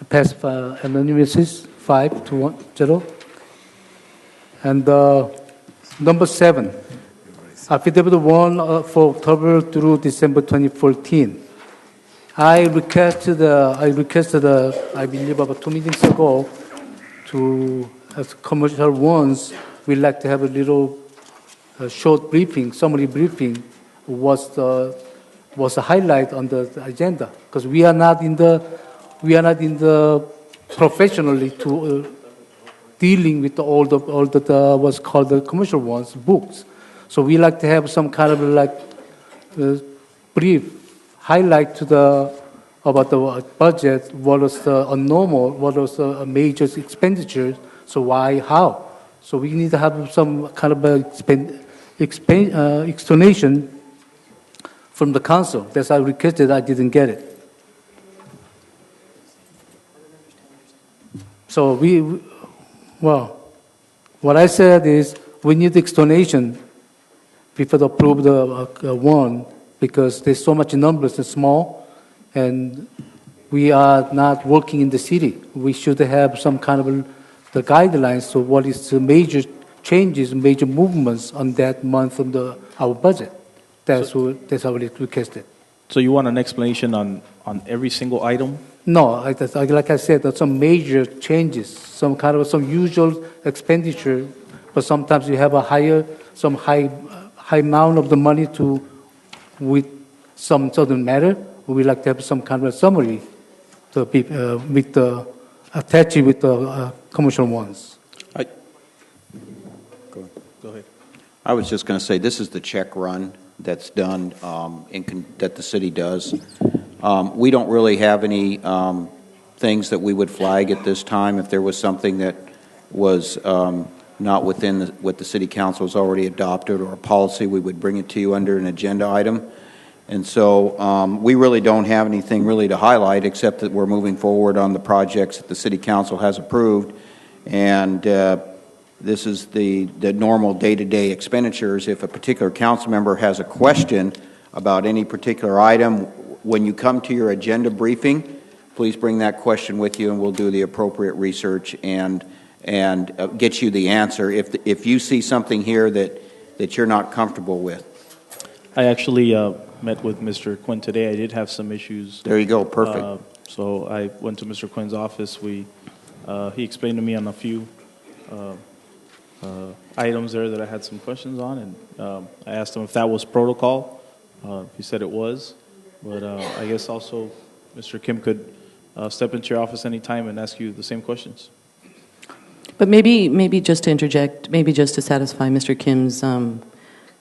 pass unanimous 5-0. And number 7, affidavit 1 for October through December 2014. I requested, I believe about 2 meetings ago, to, as commercial ones, we'd like to have a little short briefing, summary briefing, was the highlight on the agenda, because we are not in the professionally to dealing with all the what's called the commercial ones books. So we like to have some kind of like brief highlight to about the budget, what was the normal, what was the major expenditures, so why, how. So we need to have some kind of explanation from the council. That's I requested, I didn't get it. So well, what I said is we need explanation before to approve the one, because there's so much numbers and small, and we are not working in the city. We should have some kind of the guidelines. So what is the major changes, major movements on that month on our budget? That's how we requested. So you want an explanation on every single item? No, like I said, there's some major changes, some usual expenditure, but sometimes you have a high amount of the money with some certain matter. We like to have some kind of summary to be attached with the commercial ones. Go ahead. I was just going to say, this is the check run that's done, that the city does. We don't really have any things that we would flag at this time. If there was something that was not within what the city council has already adopted or a policy, we would bring it to you under an agenda item. And so we really don't have anything really to highlight, except that we're moving forward on the projects that the city council has approved. And this is the normal day-to-day expenditures. If a particular council member has a question about any particular item, when you come to your agenda briefing, please bring that question with you, and we'll do the appropriate research and get you the answer if you see something here that you're not comfortable with. I actually met with Mr. Quinn today. I did have some issues. There you go. Perfect. So I went to Mr. Quinn's office. He explained to me on a few items there that I had some questions on, and I asked him if that was protocol. He said it was, but I guess also Mr. Kim could step into your office anytime and ask you the same questions. But maybe just to interject, maybe just to satisfy Mr. Kim's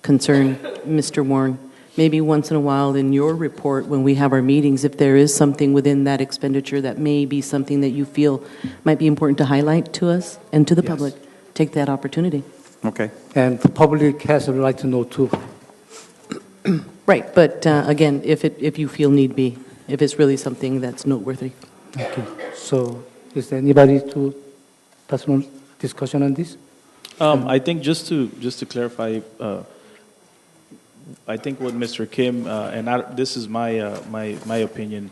concern, Mr. Warren, maybe once in a while in your report when we have our meetings, if there is something within that expenditure that may be something that you feel might be important to highlight to us and to the public, take that opportunity. Okay. And the public has a right to know too. Right, but again, if you feel need be, if it's really something that's noteworthy. Okay. So is there anybody to personal discussion on this? I think just to clarify, I think what Mr. Kim this is my opinion.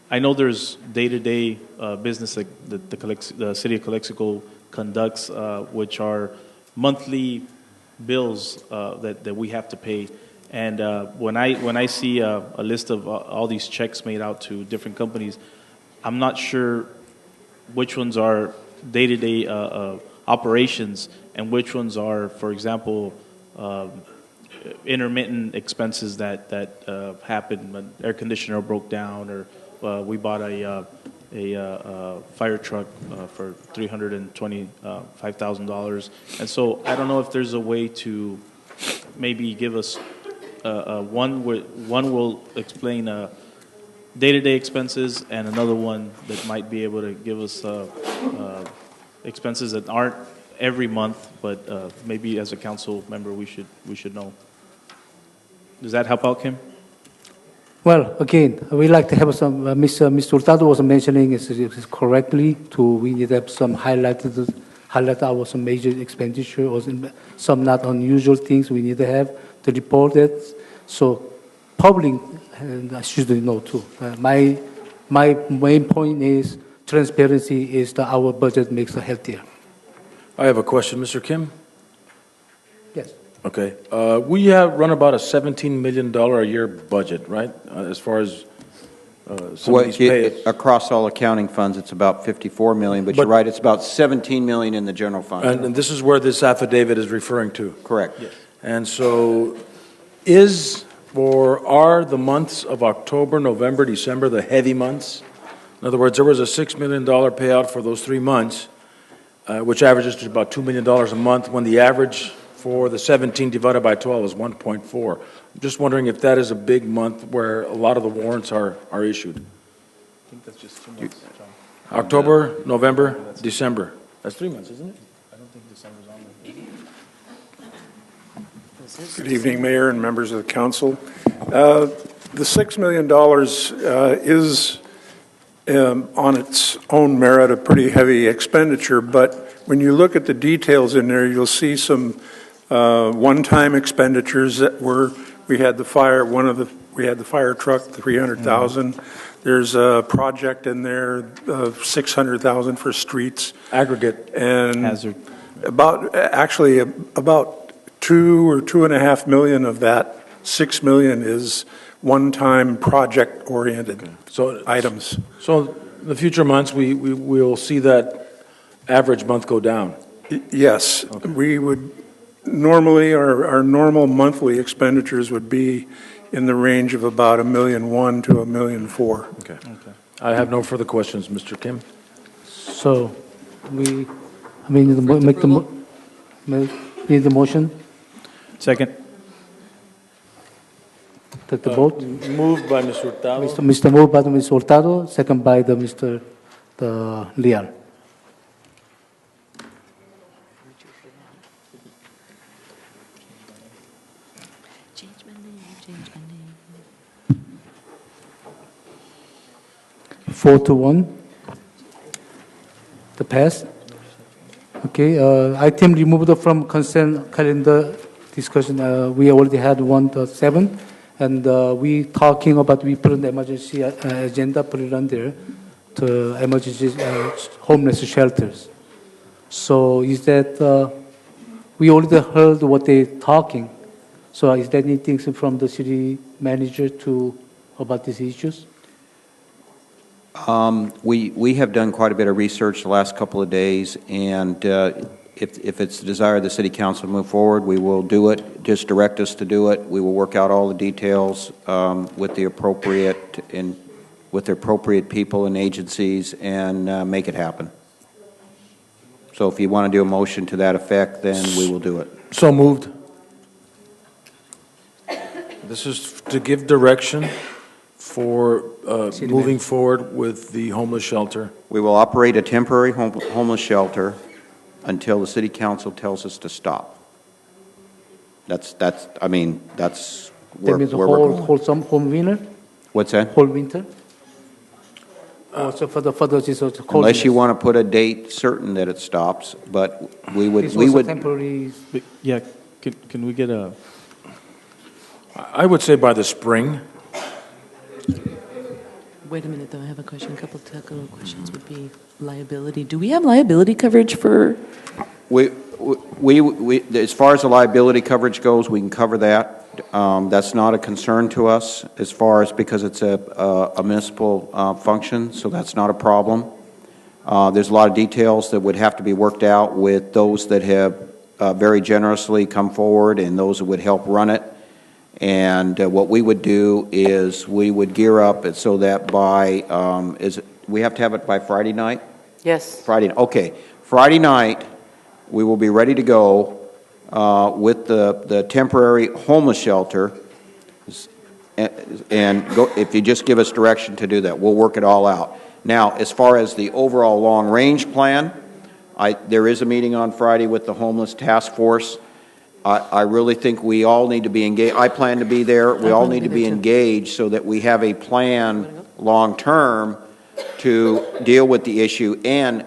I know there's day-to-day business that the city of CoCLXC conducts, which are monthly bills that we have to pay. And when I see a list of all these checks made out to different companies, I'm not sure which ones are day-to-day operations and which ones are, for example, intermittent expenses that happen when air conditioner broke down, or we bought a fire truck for $325,000. And so I don't know if there's a way to maybe give us one will explain day-to-day expenses, and another one that might be able to give us expenses that aren't every month, but maybe as a council member we should know. Does that help out, Kim? Well, again, we like to have some. Mr. Hurtado was mentioning is correctly. We need to have some highlight our some major expenditure or some not unusual things we need to have to report it. So, public should know too. My main point is transparency is that our budget makes it healthier. I have a question, Mr. Kim. Yes. Okay. We have run about a $17 million a year budget, right? As far as some of these pay. Across all accounting funds, it's about 54 million, but you're But- right, it's about 17 million in the general fund. And this is where this affidavit is referring to. Correct. And so are the months of October, November, December the heavy months? In other words, there was a $6 million payout for those 3 months, which averages to about $2 million a month, when the average for the 17 divided by 12 is 1.4. I'm just wondering if that is a big month where a lot of the warrants are issued. I think that's just 2 months, John. October, November, December. That's 3 months, isn't it? I don't think December's on there. Good evening, Mayor and members of the council. The $6 million is, on its own merit, a pretty heavy expenditure, but when you look at the details in there, you'll see some one-time expenditures that we had the fire truck, 300,000. There's a project in there of 600,000 for streets. Aggregate. And Hazard. about 2 or 2.5 million of that 6 million is one-time project-oriented items. So in the future months, we will see that average month go down. Yes, we would normally, our normal monthly expenditures would be in the range of about $1.1 million to $1.4 million. Okay. I have no further questions, Mr. Kim. So need the motion, Second. take the vote. Moved by Mr. Hurtado. Mr. moved by Mr. Hurtado, second by Mr. Leal. Change my name, change my name. 4-1. The pass. Okay, item removed from consent calendar discussion. We already had 1-7, and we talking about we put an emergency agenda, put it on there to emergency homeless shelters. So is that we already heard what they talking? So is there anything from the city manager about these issues? We have done quite a bit of research the last couple of days, and if it's the desire of the city council to move forward, we will do it. Just direct us to do it. We will work out all the details with the appropriate people and agencies and make it happen. So if you want to do a motion to that effect, then we will do it. So moved. This is to give direction for moving forward with the homeless shelter. We will operate a temporary homeless shelter until the city council tells us to stop. That's That where means we're going. whole winter? What's that? Whole winter? Also for the cold. Unless you want to put a date certain that it stops, but we would temporary. Yeah, can we get a, I would say by the spring. Wait a minute, though. I have a question. A couple of technical questions would be liability. Do we have liability coverage for? we as far as the liability coverage goes, we can cover that. That's not a concern to us as far as because it's a municipal function, so that's not a problem. There's a lot of details that would have to be worked out with those that have very generously come forward and those that would help run it. And what we would do is we would gear up it so that by we have to have it by Friday night? Yes. Friday. Okay. Friday night, we will be ready to go with the temporary homeless shelter. And go, if you just give us direction to do that, we'll work it all out. Now, as far as the overall long-range plan, there is a meeting on Friday with the homeless task force. I really think we all need to be engaged. I plan to be there. We all need to be engaged so that we have a plan long-term to deal with the issue. And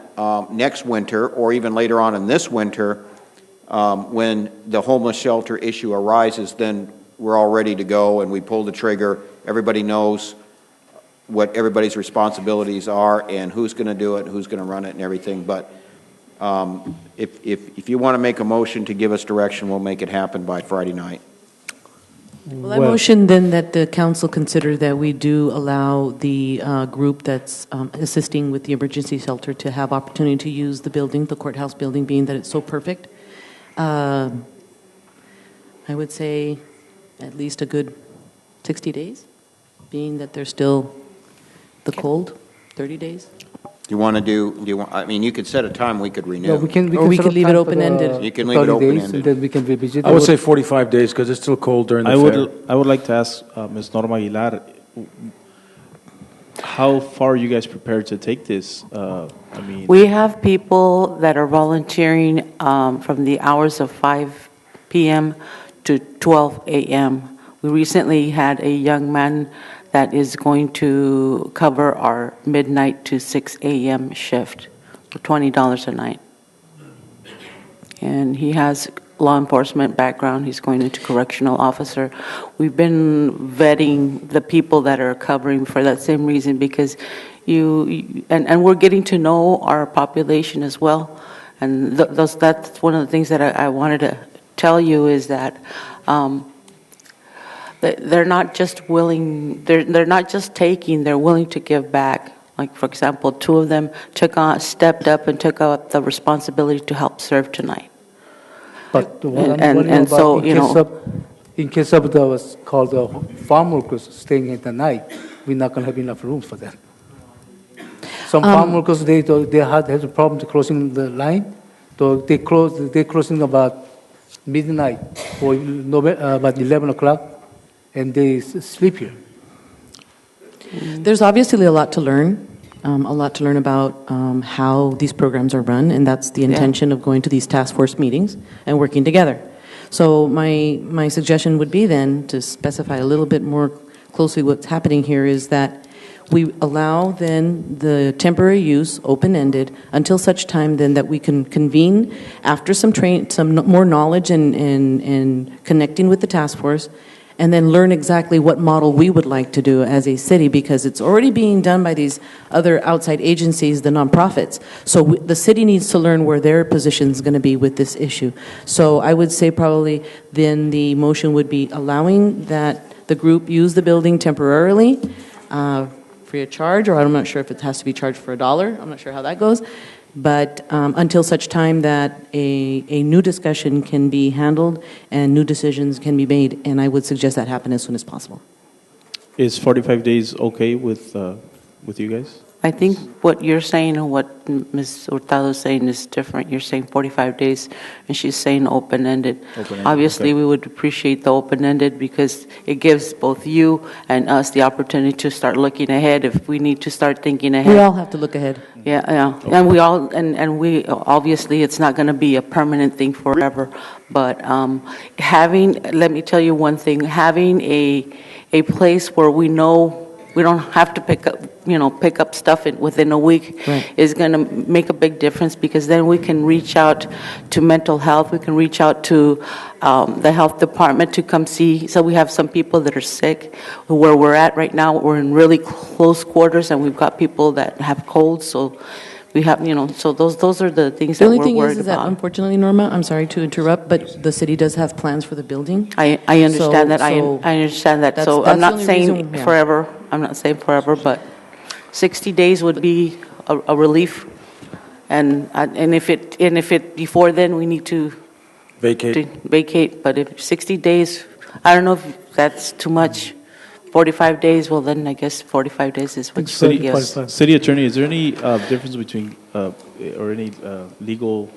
next winter, or even later on in this winter, when the homeless shelter issue arises, then we're all ready to go and we pull the trigger. Everybody knows what everybody's responsibilities are and who's going to do it, and who's going to run it and everything. But if you want to make a motion to give us direction, we'll make it happen by Friday night. Well, I motion then that the council consider that we do allow the group that's assisting with the emergency shelter to have opportunity to use the building, the courthouse building, being that it's so perfect. I would say at least a good 60 days, being that there's still the cold, 30 days. Do you want to I mean, you could set a time we could renew. No, we can Or we set could up leave it time for open-ended. the You can leave it 30 days, open-ended. and then we can revisit. I would say 45 days because it's still cold during the fair. I would like to ask Ms. Norma Aguilar, how far are you guys prepared to take this? I mean, We have people that are volunteering from the hours of 5 p.m. to 12 a.m. We recently had a young man that is going to cover our midnight to 6 a.m. shift for $20 a night. And he has law enforcement background. He's going into correctional officer. We've been vetting the people that are covering for that same reason, because and we're getting to know our population as well. And that's one of the things that I wanted to tell you is that they're not just willing, they're not just taking, they're willing to give back. Like, for example, 2 of them stepped up and took up the responsibility to help serve tonight. But what And- I'm worried and about, so, in case of the what's called the farm workers staying at the night, we're not going to have enough room for them. Some farm workers, they have a problem to crossing the line. So they're crossing about midnight or about 11 o'clock, and they sleep here. There's obviously a lot to learn about how these programs are run, and that's the intention of going to these task force meetings and working together. So my suggestion would be then to specify a little bit more closely what's happening here is that we allow then the temporary use open-ended until such time then that we can convene after some more knowledge and connecting with the task force, and then learn exactly what model we would like to do as a city, because it's already being done by these other outside agencies, the nonprofits. So the city needs to learn where their position is going to be with this issue. So I would say probably then the motion would be allowing that the group use the building temporarily, free of charge, or I'm not sure if it has to be charged for $1. I'm not sure how that goes. But until such time that a new discussion can be handled and new decisions can be made, and I would suggest that happen as soon as possible. is 45 days okay with you guys? I think what you're saying and what Ms. Hurtado is saying is different. You're saying 45 days, and she's saying open-ended. Open-ended, Obviously, okay. we would appreciate the open-ended because it gives both you and us the opportunity to start looking ahead if we need to start thinking ahead. We all have to look ahead. Yeah, yeah, and we all, and we, obviously, it's not going to be a permanent thing forever, but let me tell you one thing, having a place where we know we don't have to pick up stuff within a week is going to make a big difference, because then we can reach out to mental health, we can reach out to the health department to come see. So we have some people that are sick. Where we're at right now, we're in really close quarters, and we've got people that have colds, so we have, so those are the things The that only we're thing worried is that about. unfortunately, Norma, I'm sorry to interrupt, but the city does have plans for the building. I understand that. I So understand that. So that's I'm the not only saying reason, yeah. forever. I'm not saying forever, but 60 days would be a relief. And if it before then we need to vacate. But if 60 days, I don't know if that's too much. 45 days. Well, then I guess 45 days is what you guess. City Attorney, is there any difference between or any legal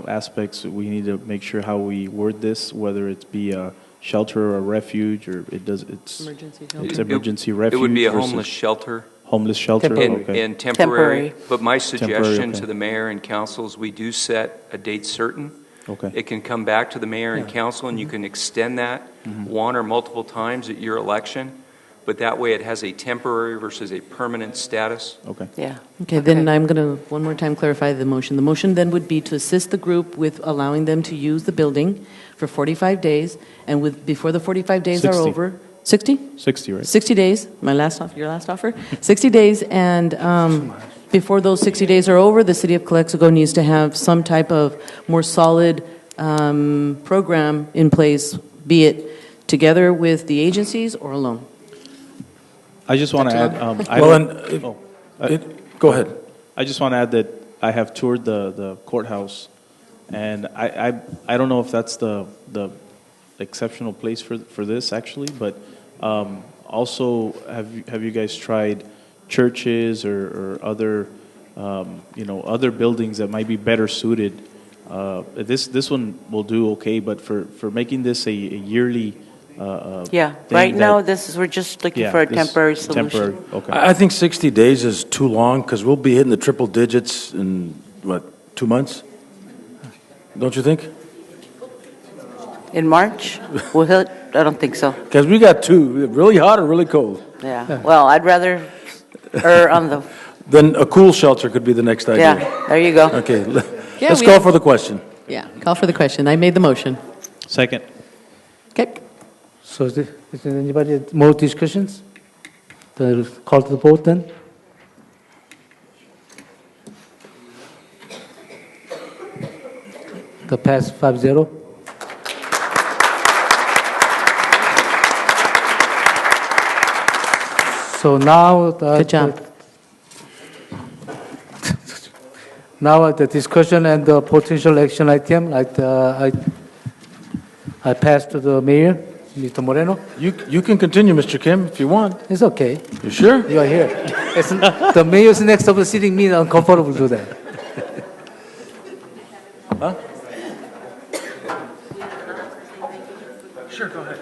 aspects we need to make sure how we word this, whether it be a shelter or a refuge, or it's emergency refuge? It would be a versus homeless shelter homeless shelter. Okay. and temporary. Temporary. But my suggestion okay. to the mayor and council is we do set a date certain. Okay. It can come back to the mayor and council, and you can extend that one or multiple times at your election. But that way it has a temporary versus a permanent status. Okay. Yeah. Okay, then I'm going to one more time clarify the motion. The motion then would be to assist the group with allowing them to use the building for 45 days, and before the 45 days are 60. over, 60? 60, right? 60 days, your last offer, 60 days, and before those 60 days are over, the city of Calexico needs to have some type of more solid program in place, be it together with the agencies or alone. I just want to add. Go ahead. I just want to add that I have toured the courthouse, and I don't know if that's the exceptional place for this actually, but also have you guys tried churches or other other buildings that might be better suited? This one will do okay, but for making this a yearly right now we're just looking for a temporary solution. Temporary, okay. I think 60 days is too long because we'll be hitting the triple digits in, 2 months? Don't you think? In March? We'll hit, I don't think so. Because we got two, really hot or really cold. Yeah, well, I'd rather err on the, Then a cool shelter could be the next idea. yeah, there you go. Okay, Yeah, let's we call have- for the question. Yeah, call for the question. I made the motion. Second. Okay. So is there anybody more discussions? Call to the vote then? The pass 5-0. So now Good job. Now the discussion and the potential action item, I pass to the mayor, Mr. Moreno. You can continue, Mr. Kim, if you want. It's okay. You sure? You are here. The mayor's next to the sitting means uncomfortable to do that. Huh? Sure, go ahead.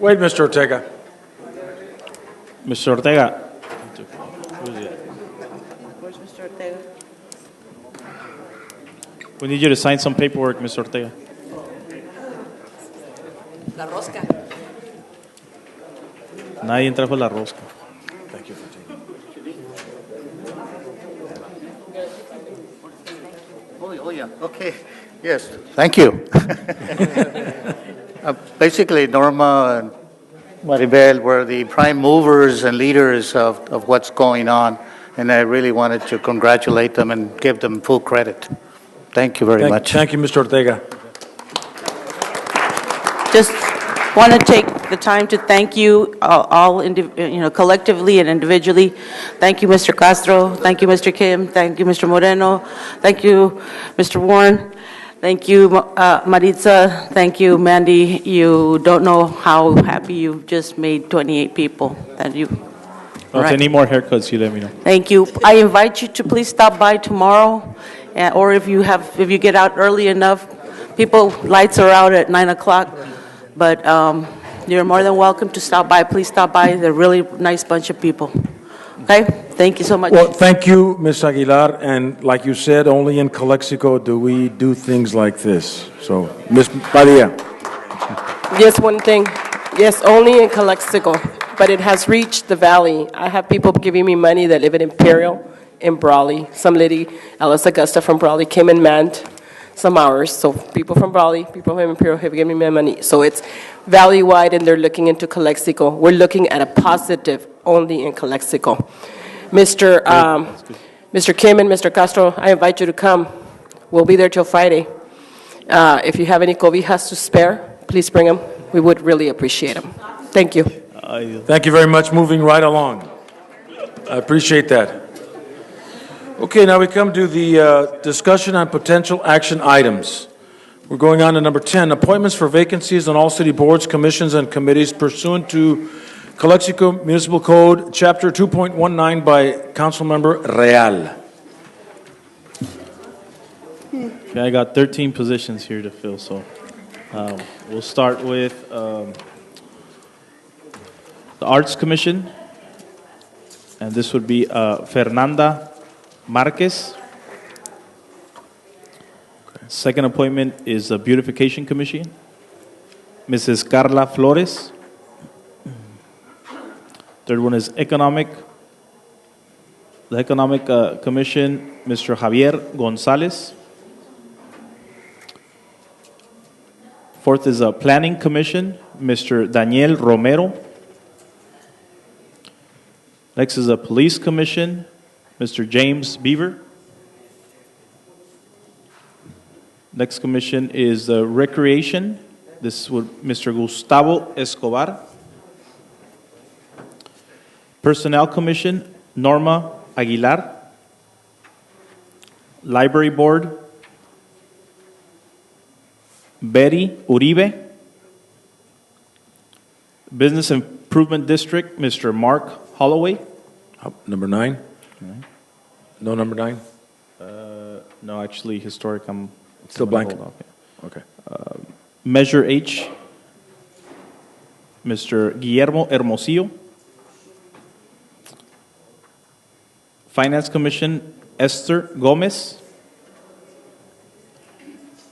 Wait, Mr. Ortega. Mr. Ortega. Where's Mr. Ortega? We need you to sign some paperwork, Mr. Ortega. La rosca. Nadie trajo la rosca. Thank you for taking Oh, yeah, okay, yes, thank you. Basically, Norma and Maribel were the prime movers and leaders of what's going on, and I really wanted to congratulate them and give them full credit. Thank you very much. Thank you, Mr. Ortega. Just want to take the time to thank you all, collectively and individually. Thank you, Mr. Castro. Thank you, Mr. Kim. Thank you, Mr. Moreno. Thank you, Mr. Warren. Thank you, Maritza. Thank you, Mandy. You don't know how happy you've just made 28 people. Well, if any more haircuts, you let me know. Thank you. I invite you to please stop by tomorrow, or if you get out early enough. Lights are out at 9 o'clock, but you're more than welcome to stop by. Please stop by. They're a really nice bunch of people. Okay? Thank you so much. Well, thank you, Ms. Aguilar, and like you said, only in Calexico do we do things like this. So, Ms. Padilla. Yes, one thing. Yes, only in Calexico, but it has reached the valley. I have people giving me money that live in Imperial, in Brawley. Some lady, Alice Augusta from Brawley, came and manned some hours. So people from Brawley, people from Imperial have given me money. So it's valley-wide, and they're looking into Calexico. We're looking at a positive only in Calexico. Mr. Kim and Mr. Castro, I invite you to come. We'll be there till Friday. If you have any cobijas to spare, please bring them. We would really appreciate them. Thank you. Thank you very much. Moving right along. I appreciate that. Okay, now we come to the discussion on potential action items. We're going on to number 10, appointments for vacancies on all city boards, commissions, and committees pursuant to Calexico Municipal Code, Chapter 2.19 by Councilmember Real. Okay, I got 13 positions here to fill, so we'll start with the Arts Commission, and this would be Fernanda Marquez. Second appointment is the Beautification Commission, Mrs. Carla Flores. Third one is the Economic Commission, Mr. Javier Gonzalez. Fourth is a Planning Commission, Mr. Daniel Romero. Next is the Police Commission, Mr. James Beaver. Next commission is the Recreation. This would Mr. Gustavo Escobar. Personnel Commission, Norma Aguilar. Library Board, Betty Uribe. Business Improvement District, Mr. Mark Holloway. Number 9? No number 9? No, actually, historic, I'm Still blank? hold off, yeah. Okay. Measure H, Mr. Guillermo Hermosillo. Finance Commission, Esther Gomez.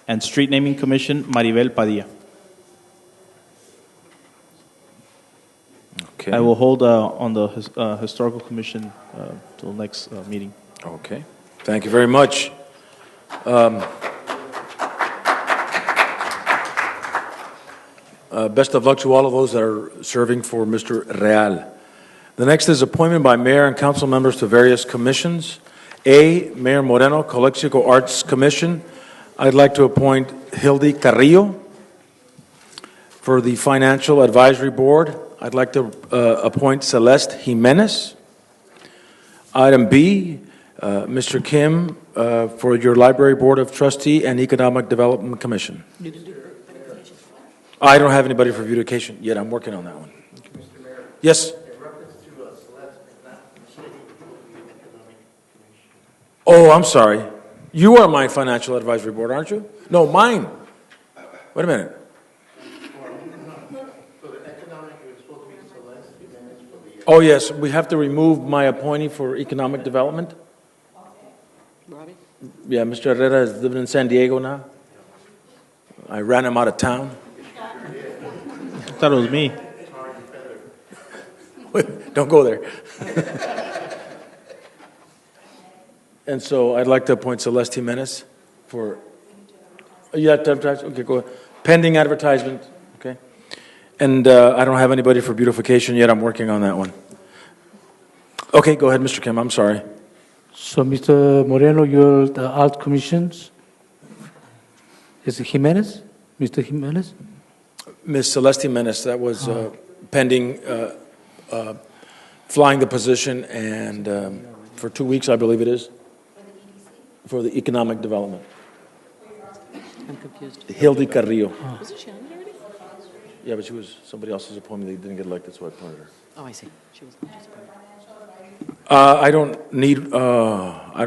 And Street Naming Commission, Maribel Padilla. Okay. I will hold on the Historical Commission till next meeting. Okay. Thank you very much. Best of luck to all of those that are serving for Mr. Real. The next is appointment by mayor and council members to various commissions. A, Mayor Moreno, Calexico Arts Commission. I'd like to appoint Hildy Carrillo. For the Financial Advisory Board, I'd like to appoint Celeste Jimenez. Item B, Mr. Kim, for your Library Board of Trustee and Economic Development Commission. I don't have anybody for beautification yet. I'm working on that one. Yes? Oh, I'm sorry. You are my Financial Advisory Board, aren't you? No, mine. Wait a minute. Oh, yes, we have to remove my appointee for Economic Development. Robbie? Yeah, Mr. Herrera is living in San Diego now. I ran him out of town. I thought it was me. Don't go there. And so I'd like to appoint Celeste Jimenez for, you have to advertise? Okay, go ahead. Pending advertisement, okay. And I don't have anybody for beautification yet. I'm working on that one. Okay, go ahead, Mr. Kim. I'm sorry. So, Mr. Moreno, you're the Art Commissions. Is it Jimenez? Mr. Jimenez? Ms. Celeste Jimenez, that was pending flying the position and for 2 weeks, I believe it is, for the economic development. I'm confused. Hildy Carrillo. Wasn't she on it already? Yeah, but she was somebody else's appointment. They didn't get elected, so I appointed her. Oh, I see. She was not disappointed. I don't need. I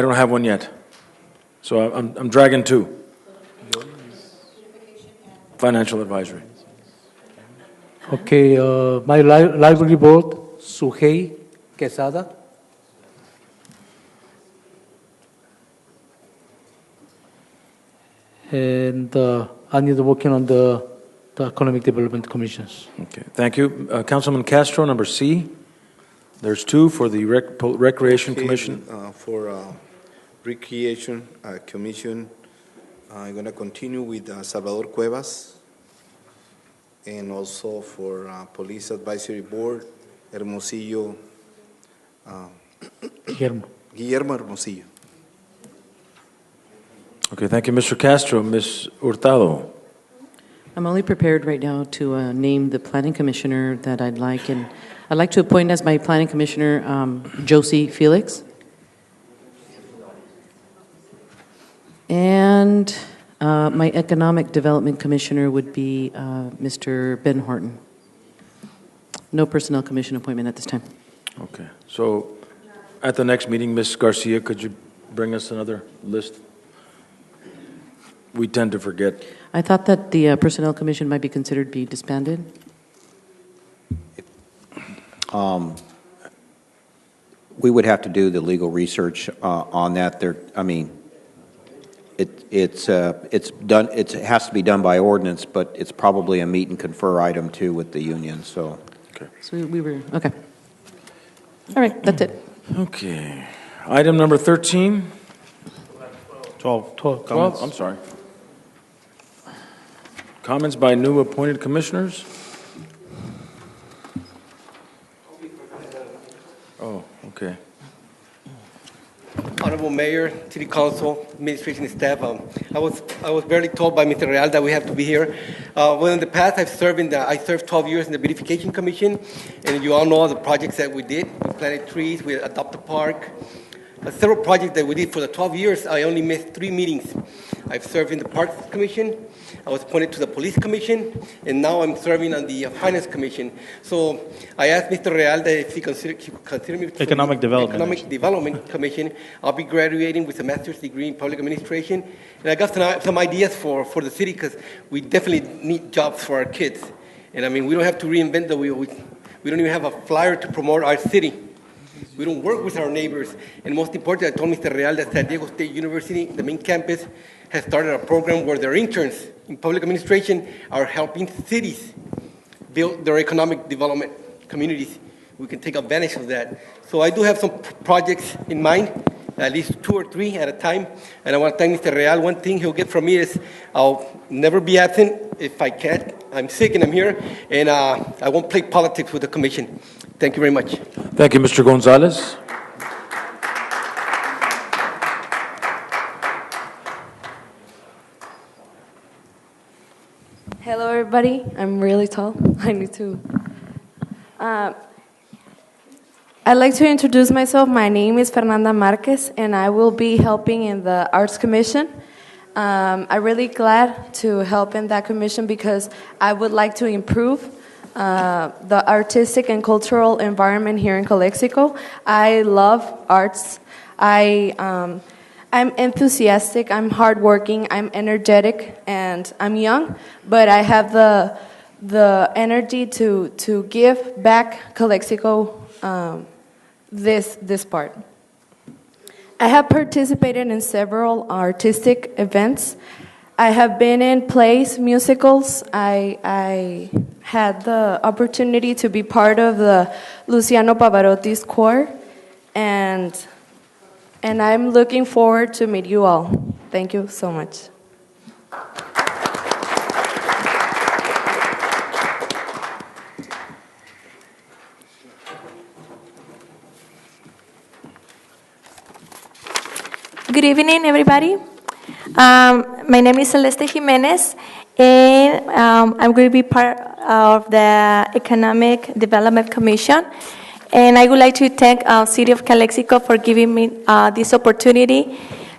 don't have one yet, so I'm dragging 2. Financial advisory. Okay, my library board, Suhei Quesada. And I need to working on the economic development commissions. Okay, thank you, Councilman Castro. Number C. There's 2 for the Recreation Commission. For Recreation Commission, I'm going to continue with Salvador Cuevas, and also for Police Advisory Board, Hermosillo, Guillermo Hermosillo. Okay, thank you, Mr. Castro. Ms. Hurtado. I'm only prepared right now to name the planning commissioner that I'd like, and I'd like to appoint as my planning commissioner Josie Felix. And my economic development commissioner would be Mr. Ben Horton. No personnel commission appointment at this time. Okay, so at the next meeting, Ms. Garcia, could you bring us another list? We tend to forget. I thought that the personnel commission might be considered be disbanded. We would have to do the legal research on that. It's done. It has to be done by ordinance, but it's probably a meet and confer item too with the union. So, okay. So we were okay. All right, that's it. Okay. Item number 13. 12. 12. I'm sorry. Comments by new appointed commissioners? Oh, okay. Honorable Mayor, City Council, Administration staff, I was barely told by Mr. Real that we have to be here. Well, in the past, I served 12 years in the Beautification Commission, and you all know the projects that we did. We planted trees, we adopted a park. Several projects that we did for the 12 years, I only missed 3 meetings. I've served in the Parks Commission, I was appointed to the Police Commission, and now I'm serving on the Finance Commission. So I asked Mr. Real that if he could consider me for Economic the Development. Economic Development Commission. I'll be graduating with a master's degree in public administration, and I got some ideas for the city because we definitely need jobs for our kids. And I mean, we don't have to reinvent the wheel. We don't even have a flyer to promote our city. We don't work with our neighbors. And most important, I told Mr. Real that San Diego State University, the main campus, has started a program where their interns in public administration are helping cities build their economic development communities. We can take advantage of that. So I do have some projects in mind, at least 2 or 3 at a time. And I want to thank Mr. Real. One thing he'll get from me is I'll never be absent if I can't. I'm sick and I'm here. And I won't play politics with the commission. Thank you very much. Thank you, Mr. Gonzalez. Hello, everybody. I'm really tall. I need to. I'd like to introduce myself. My name is Fernanda Marquez, and I will be helping in the Arts Commission. I'm really glad to help in that commission because I would like to improve the artistic and cultural environment here in Calexico. I love arts. I'm enthusiastic, I'm hardworking, I'm energetic, and I'm young, but I have the energy to give back Calexico this part. I have participated in several artistic events. I have been in plays, musicals. I had the opportunity to be part of the Luciano Pavarotti's choir, and I'm looking forward to meet you all. Thank you so much. Good evening, everybody. My name is Celeste Jimenez, and I'm going to be part of the Economic Development Commission. And I would like to thank City of Calexico for giving me this opportunity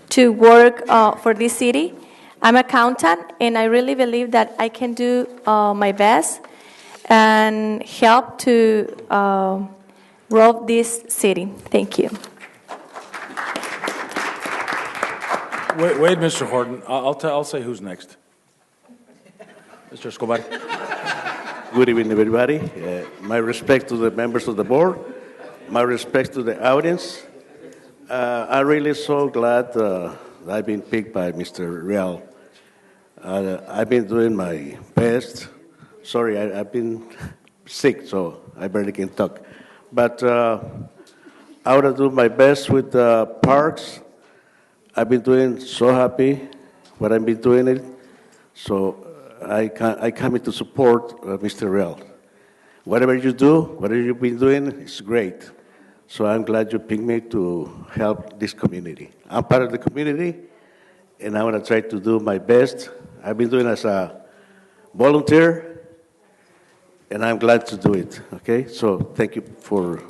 to work for this city. I'm an accountant, and I really believe that I can do my best and help to grow this city. Thank you. Wait, Mr. Horton. I'll say who's next. Mr. Escobar. Good evening, everybody. My respect to the members of the board. My respect to the audience. I'm really so glad that I've been picked by Mr. Real. I've been doing my best. Sorry, I've been sick, so I barely can talk. But I want to do my best with the parks. I've been doing so happy what I've been doing it. So I come in to support Mr. Real. Whatever you do, whatever you've been doing, it's great. So I'm glad you picked me to help this community. I'm part of the community, and I want to try to do my best. I've been doing as a volunteer, and I'm glad to do it. Okay, so thank you for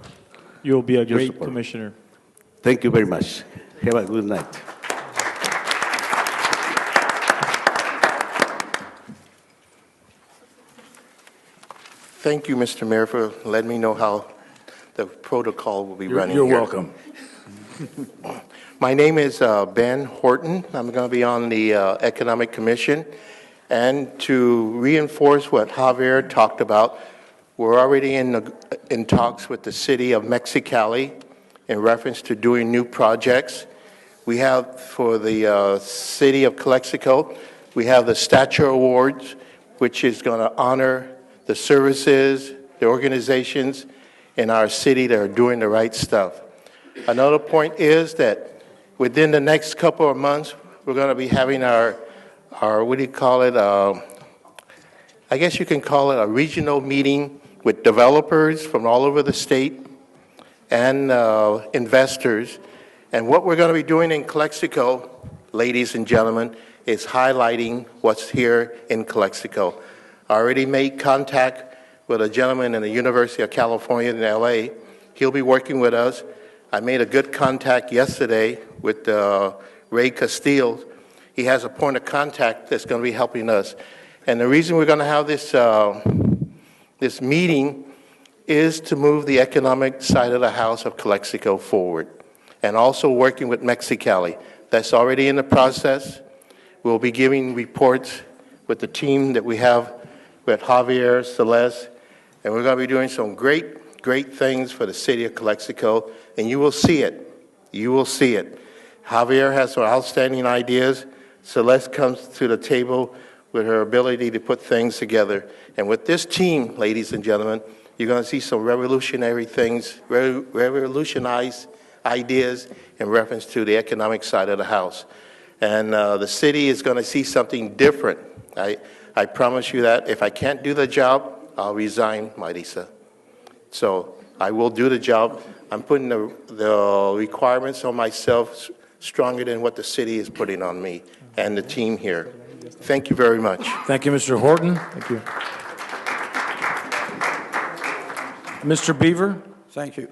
You'll be a your great support. commissioner. Thank you very much. Have a good night. Thank you, Mr. Mayor, for letting me know how the protocol will be running You're here. welcome. My name is Ben Horton. I'm going to be on the Economic Commission. And to reinforce what Javier talked about, we're already in talks with the city of Mexicali in reference to doing new projects. We have, for the city of Calexico, we have the Stature Awards, which is going to honor the services, the organizations in our city that are doing the right stuff. Another point is that within the next couple of months, we're going to be having our what do you call it, I guess you can call it a regional meeting with developers from all over the state and investors. And what we're going to be doing in Calexico, ladies and gentlemen, is highlighting what's here in Calexico. I already made contact with a gentleman in the University of California in LA. He'll be working with us. I made a good contact yesterday with Ray Castillo. He has a point of contact that's going to be helping us. And the reason we're going to have this meeting is to move the economic side of the house of Calexico forward, and also working with Mexicali. That's already in the process. We'll be giving reports with the team that we have with Javier, Celeste, and we're going to be doing some great things for the city of Calexico, and you will see it. You will see it. Javier has some outstanding ideas. Celeste comes to the table with her ability to put things together. And with this team, ladies and gentlemen, you're going to see some revolutionary things, revolutionized ideas in reference to the economic side of the house. And the city is going to see something different. I promise you that. If I can't do the job, I'll resign, Marisa. So I will do the job. I'm putting the requirements on myself stronger than what the city is putting on me and the team here. Thank you very much. Thank you, Mr. Horton. Thank you. Mr. Beaver? Thank you.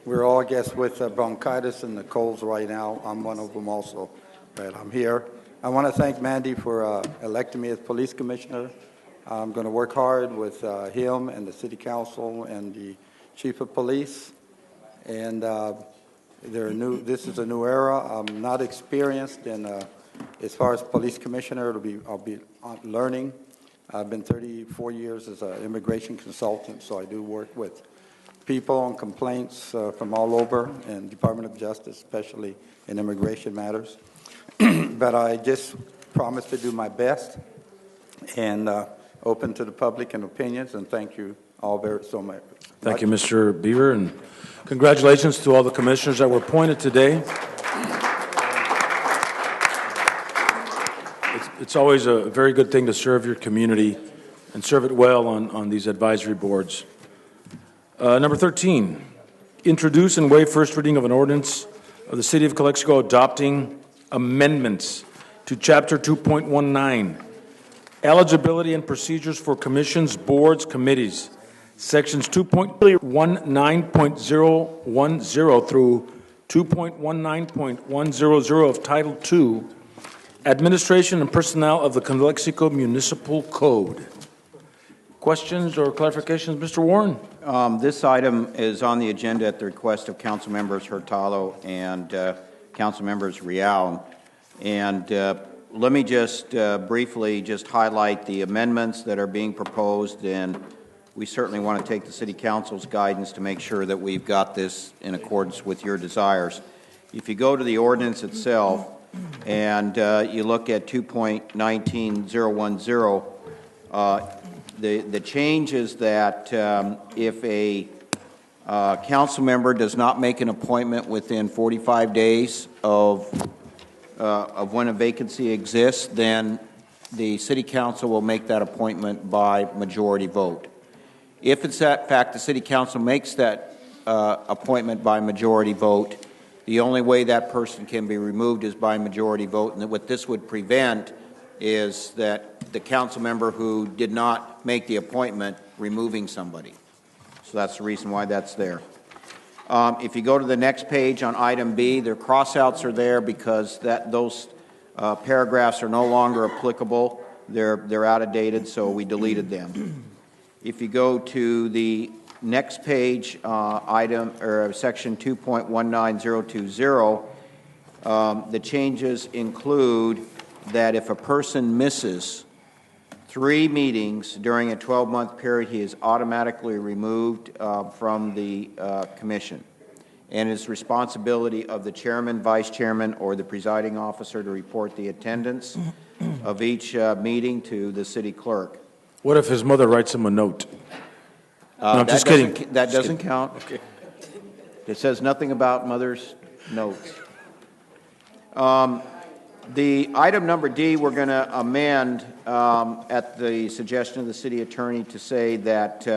We're all, I guess, with bronchitis and the colds right now. I'm one of them also, but I'm here. I want to thank Mandy for electing me as police commissioner. I'm going to work hard with him and the city council and the chief of police. And this is a new era. I'm not experienced in as far as police commissioner. I'll be learning. I've been 34 years as an immigration consultant, so I do work with people on complaints from all over, and Department of Justice, especially in immigration matters. But I just promise to do my best and open to the public and opinions, and thank you all so much. Thank you, Mr. Beaver, and congratulations to all the commissioners that were appointed today. It's always a very good thing to serve your community and serve it well on these advisory boards. Number 13, introduce and waive first reading of an ordinance of the City of Calexico adopting amendments to Chapter 2.19, eligibility and procedures for commissions, boards, committees, Sections 2.19.010 through 2.19.100 of Title II, Administration and Personnel of the Calexico Municipal Code. Questions or clarifications? Mr. Warren? This item is on the agenda at the request of Council Members Hurtado and Council Members Real. And let me just briefly just highlight the amendments that are being proposed, and we certainly want to take the City Council's guidance to make sure that we've got this in accordance with your desires. If you go to the ordinance itself and you look at 2.19.010, the change is that if a council member does not make an appointment within 45 days of when a vacancy exists, then the City Council will make that appointment by majority vote. If in fact the City Council makes that appointment by majority vote, the only way that person can be removed is by majority vote, and what this would prevent is that the council member who did not make the appointment removing somebody. So that's the reason why that's there. If you go to the next page on item B, their crossouts are there because those paragraphs are no longer applicable. They're out of dated, so we deleted them. If you go to the next page, section 2.19020, the changes include that if a person misses 3 meetings during a 12-month period, he is automatically removed from the commission. And it's responsibility of the chairman, vice chairman, or the presiding officer to report the attendance of each meeting to the city clerk. What if his mother writes him a note? No, I'm just kidding. That doesn't count. Okay. It says nothing about mother's notes. The item number D, we're going to amend at the suggestion of the city attorney to say that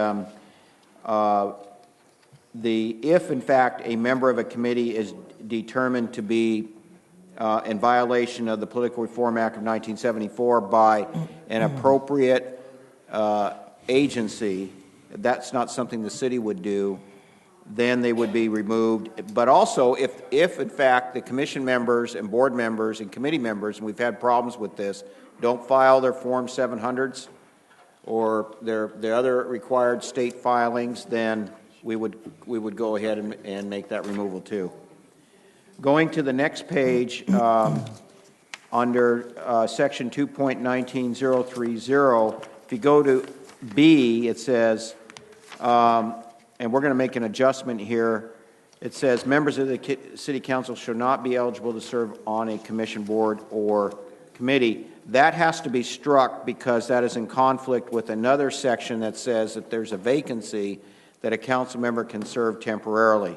if in fact a member of a committee is determined to be in violation of the Political Reform Act of 1974 by an appropriate agency, that's not something the city would do, then they would be removed. But also, if in fact the commission members and board members and committee members, and we've had problems with this, don't file their Form 700s or their other required state filings, then we would go ahead and make that removal too. Going to the next page, under section 2.19030, if you go to B, it says, and we're going to make an adjustment here. It says members of the city council shall not be eligible to serve on a commission, board, or committee. That has to be struck because that is in conflict with another section that says that there's a vacancy that a council member can serve temporarily.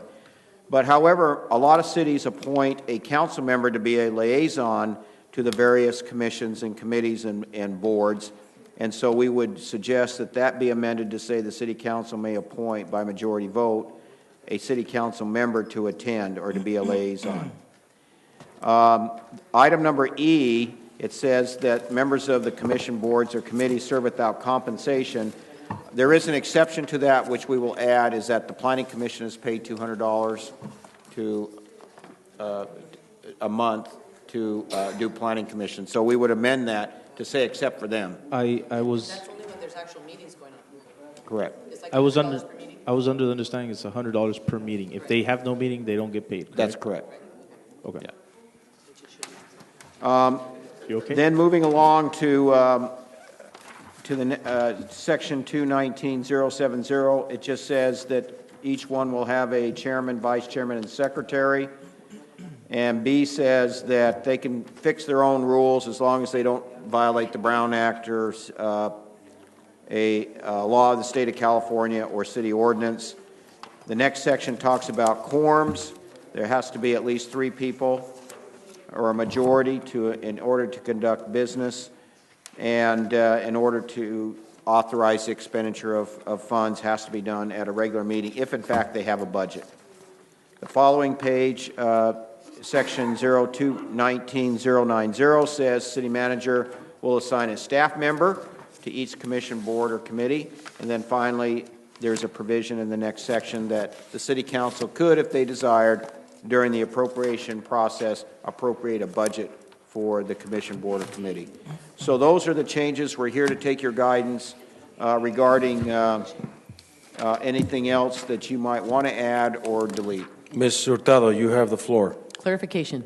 But however, a lot of cities appoint a council member to be a liaison to the various commissions and committees and boards. And so we would suggest that that be amended to say the city council may appoint by majority vote a city council member to attend or to be a liaison. Item number E, it says that members of the commission, boards, or committees serve without compensation. There is an exception to that, which we will add, is that the Planning Commission is paid $200 to a month to do Planning Commission. So we would amend that to say except for them. I was. That's only when there's actual meetings going on. Correct. It's like I was $100 under. per meeting. I was under the understanding it's $100 per meeting. If they have no meeting, they don't get paid. Correct? That's correct. Okay. Yeah. You okay? Then moving along to the section 2.19070, it just says that each one will have a chairman, vice chairman, and secretary. And B says that they can fix their own rules as long as they don't violate the Brown Act or a law of the state of California or city ordinance. The next section talks about quorums. There has to be at least 3 people or a majority in order to conduct business, and in order to authorize the expenditure of funds has to be done at a regular meeting if in fact they have a budget. The following page, section 02-19090 says city manager will assign a staff member to each commission, board, or committee. And then finally, there's a provision in the next section that the city council could, if they desired, during the appropriation process, appropriate a budget for the commission, board, or committee. So those are the changes. We're here to take your guidance regarding anything else that you might want to add or delete. Ms. Hurtado, you have the floor. Clarification.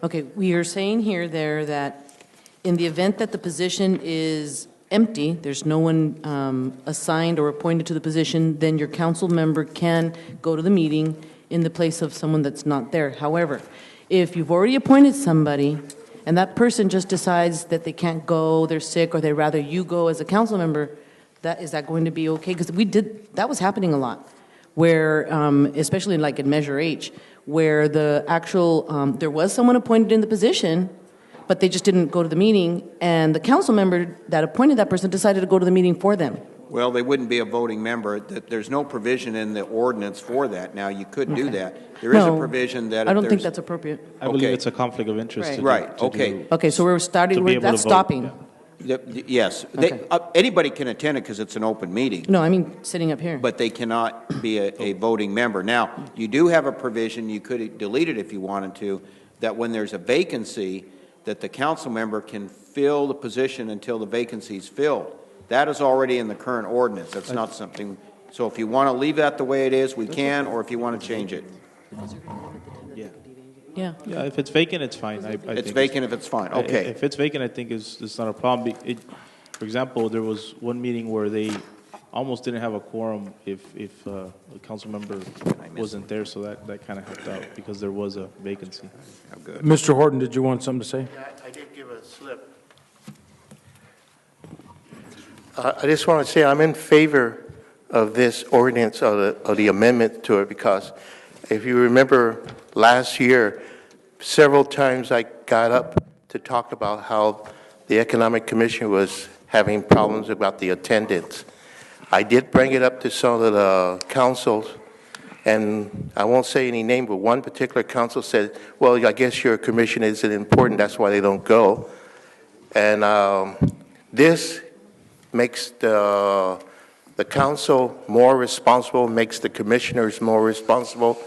Okay, we are saying here that in the event that the position is empty, there's no one assigned or appointed to the position, then your council member can go to the meeting in the place of someone that's not there. However, if you've already appointed somebody and that person just decides that they can't go, they're sick, or they'd rather you go as a council member, is that going to be okay? Because that was happening a lot, where, especially like in Measure H, where the actual, there was someone appointed in the position, but they just didn't go to the meeting, and the council member that appointed that person decided to go to the meeting for them. Well, they wouldn't be a voting member. There's no provision in the ordinance for that. Now, you could do that. There is a provision that if I don't think there's- that's appropriate. I believe it's a conflict of interest. Right. To do- Okay, so we're starting, to be able that's to vote. stopping. Yes. Anybody can attend it because it's an open meeting. No, I mean sitting up here. But they cannot be a voting member. Now, you do have a provision, you could delete it if you wanted to, that when there's a vacancy, that the council member can fill the position until the vacancy is filled. That is already in the current ordinance. That's not something, so if you want to leave that the way it is, we can, or if you want to change it. Yeah. Yeah, if it's vacant, it's fine. I It's think vacant if it's fine, okay. If it's vacant, I think it's not a problem. For example, there was one meeting where they almost didn't have a quorum if a council member wasn't there, so that kind of helped out because there was a vacancy. Mr. Horton, did you want something to say? I did give a slip. I just want to say I'm in favor of this ordinance, of the amendment to it, because if you remember last year, several times I got up to talk about how the Economic Commission was having problems about the attendance. I did bring it up to some of the councils, and I won't say any name, but one particular council said, well, I guess your commission isn't important, that's why they don't go. And this makes the council more responsible, makes the commissioners more responsible,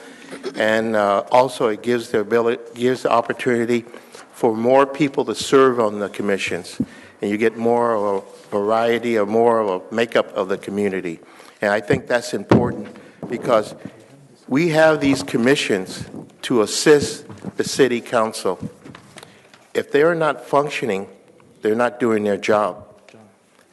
and also it gives the opportunity for more people to serve on the commissions, and you get more of a variety or more of a makeup of the community. And I think that's important because we have these commissions to assist the city council. If they're not functioning, they're not doing their job.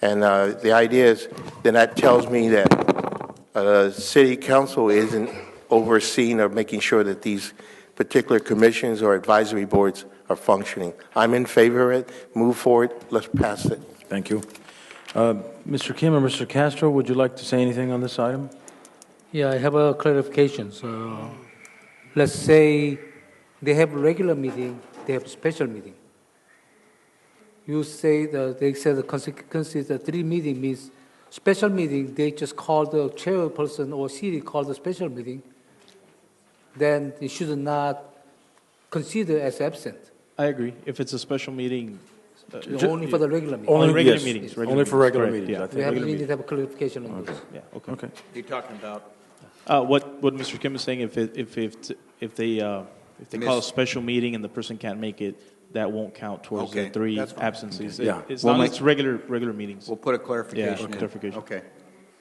And the idea is, then that tells me that city council isn't overseeing or making sure that these particular commissions or advisory boards are functioning. I'm in favor of it. Move forward. Let's pass it. Thank you. Mr. Kim or Mr. Castro, would you like to say anything on this item? Yeah, I have a clarification. So, let's say they have a regular meeting, they have a special meeting. You say they said the consequences of 3 meetings means special meeting, they just call the chairperson or city call the special meeting, then it should not consider as absent. I agree. If it's a special meeting, Only for the regular meeting. Only regular yes, meetings. only for regular Correct, meetings. yeah. I think. We Regular need to have a clarification on this. Yeah. Okay. Okay. You're talking about What Mr. Kim is saying, if they call a special meeting and the person can't make it, that won't count towards Okay, the 3 that's fine. absences. Yeah. As We'll long as make- it's regular meetings. we'll put a clarification Yeah, in. clarification. Okay.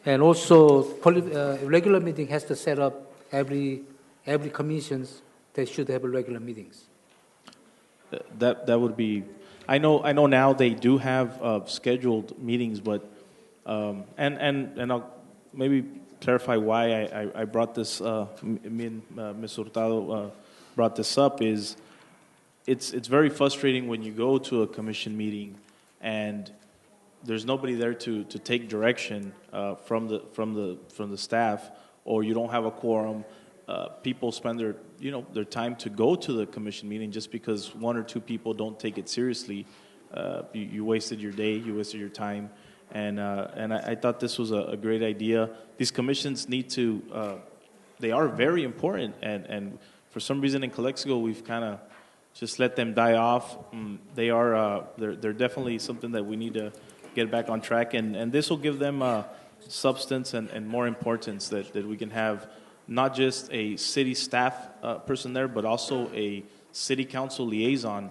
And also, regular meeting has to set up every commissions, they should have regular meetings. That would be. I know now they do have scheduled meetings, but and I'll maybe clarify why I brought this. Me and Ms. Hurtado brought this up. Is it's very frustrating when you go to a commission meeting and there's nobody there to take direction from the staff, or you don't have a quorum. People spend their time to go to the commission meeting just because 1 or 2 people don't take it seriously. You wasted your day, you wasted your time, and I thought this was a great idea. These commissions need to, they are very important, and for some reason in Calexico we've kind of just let them die off. They're definitely something that we need to get back on track, and this will give them substance and more importance that we can have. Not just a city staff person there, but also a city council liaison,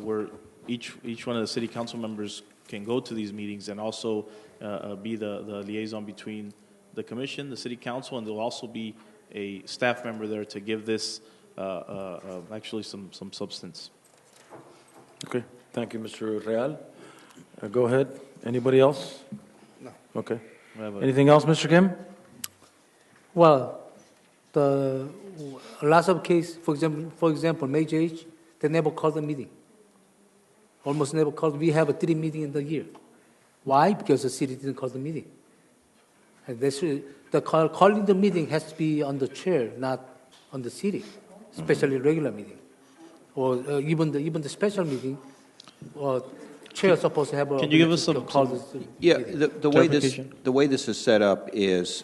where each one of the city council members can go to these meetings and also be the liaison between the commission, the city council, and there'll also be a staff member there to give this actually some substance. Okay. Thank you, Mr. Real. Go ahead. Anybody else? No. Okay. Anything else, Mr. Kim? Well, the lots of case, for example, Major H, they never called a meeting. Almost never called. We have a 3 meetings in the year. Why? Because the city didn't call the meeting. And calling the meeting has to be on the chair, not on the city, especially regular meeting, or even the special meeting. Or chair is supposed to have a. Can you give us some? Yeah, the way this is set up is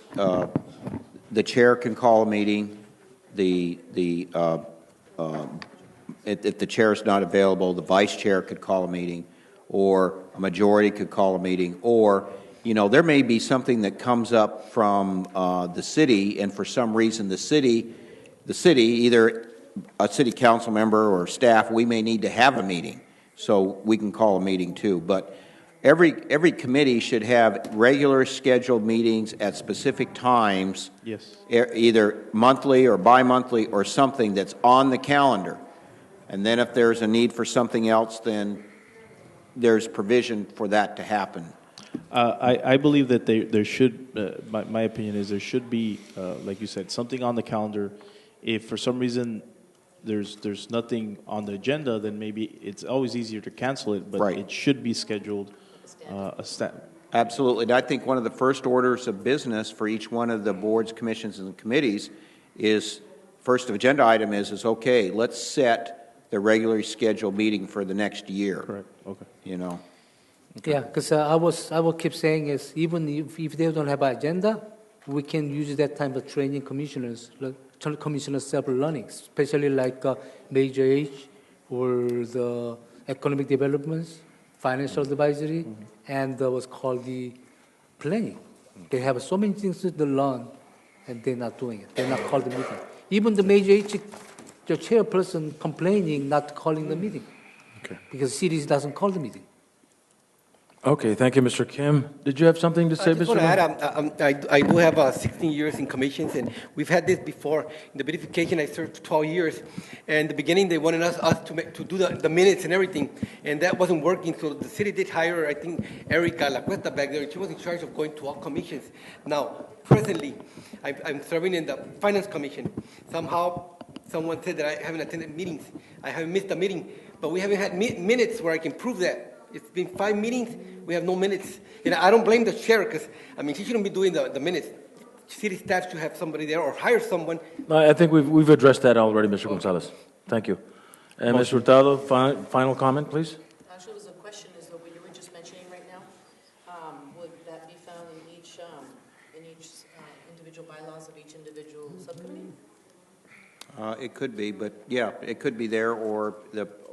the chair can call a meeting. If the chair is not available, the vice chair could call a meeting, or a majority could call a meeting, or there may be something that comes up from the city, and for some reason the city, either a city council member or staff, we may need to have a meeting, so we can call a meeting too. But every committee should have regular scheduled meetings at specific times. Yes. Either monthly or bi-monthly or something that's on the calendar. And then if there's a need for something else, then there's provision for that to happen. I believe that there should, my opinion is there should be, like you said, something on the calendar. If for some reason there's nothing on the agenda, then maybe it's always easier to cancel it, but Right. it should be scheduled. Absolutely. And I think one of the first orders of business for each one of the boards, commissions, and committees is, first agenda item is okay, let's set the regularly scheduled meeting for the next year. Correct, okay. You know? Yeah, because I will keep saying is even if they don't have an agenda, we can use that time for training commissioners, like commissioners self-learning, especially like Major H or the economic developments, financial advisory, and what's called the planning. They have so many things to learn, and they're not doing it. They're not called the meeting. Even the Major H, the chairperson complaining not calling the meeting, because cities doesn't call the meeting. Okay, thank you, Mr. Kim. Did you have something to say, I just Mr. want to Lim? add, I do have 16 years in commissions, and we've had this before. In the beautification, I served 12 years. And in the beginning, they wanted us to do the minutes and everything, and that wasn't working. So the city did hire, I think, Erica La Cuesta back there, and she was in charge of going to all commissions. Now, presently, I'm serving in the Finance Commission. Somehow, someone said that I haven't attended meetings. I haven't missed a meeting, but we haven't had minutes where I can prove that. It's been 5 meetings, we have no minutes. And I don't blame the chair, because, I mean, she shouldn't be doing the minutes. City staff should have somebody there or hire someone. No, I think we've addressed that already, Mr. Gonzalez. Thank you. And Ms. Hurtado, final comment, please? Actually, it was a question, is that what you were just mentioning right now, would that be found in each individual bylaws of each individual subcommittee? It could be, but yeah, it could be there, or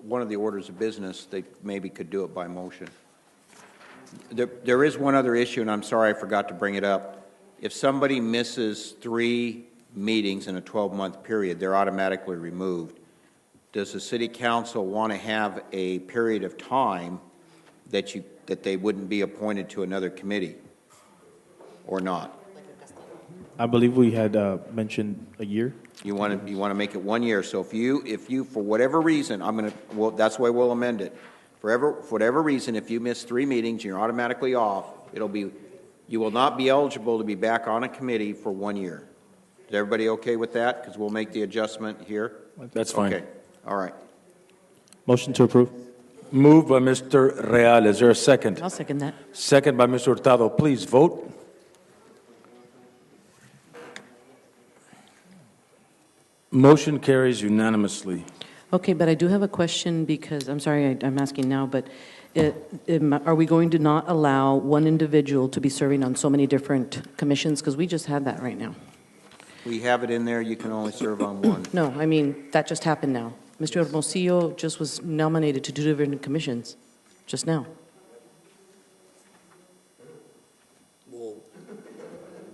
one of the orders of business, they maybe could do it by motion. There is one other issue, and I'm sorry I forgot to bring it up. If somebody misses 3 meetings in a 12-month period, they're automatically removed. Does the city council want to have a period of time that they wouldn't be appointed to another committee, or not? I believe we had mentioned a year. You want to make it 1 year. So if you for whatever reason, that's why we'll amend it. For whatever reason, if you miss 3 meetings, you're automatically off. You will not be eligible to be back on a committee for 1 year. Is everybody okay with that? Because we'll make the adjustment here. That's fine. Okay. All right. Motion to approve. Moved by Mr. Real. Is there a second? I'll second that. Second by Mr. Hurtado. Please vote. Motion carries unanimously. Okay, but I do have a question because, I'm sorry, I'm asking now, but are we going to not allow one individual to be serving on so many different commissions? Because we just had that right now. We have it in there. You can only serve on one. No, I mean, that just happened now. Mr. Hermosillo just was nominated to 2 different commissions just now.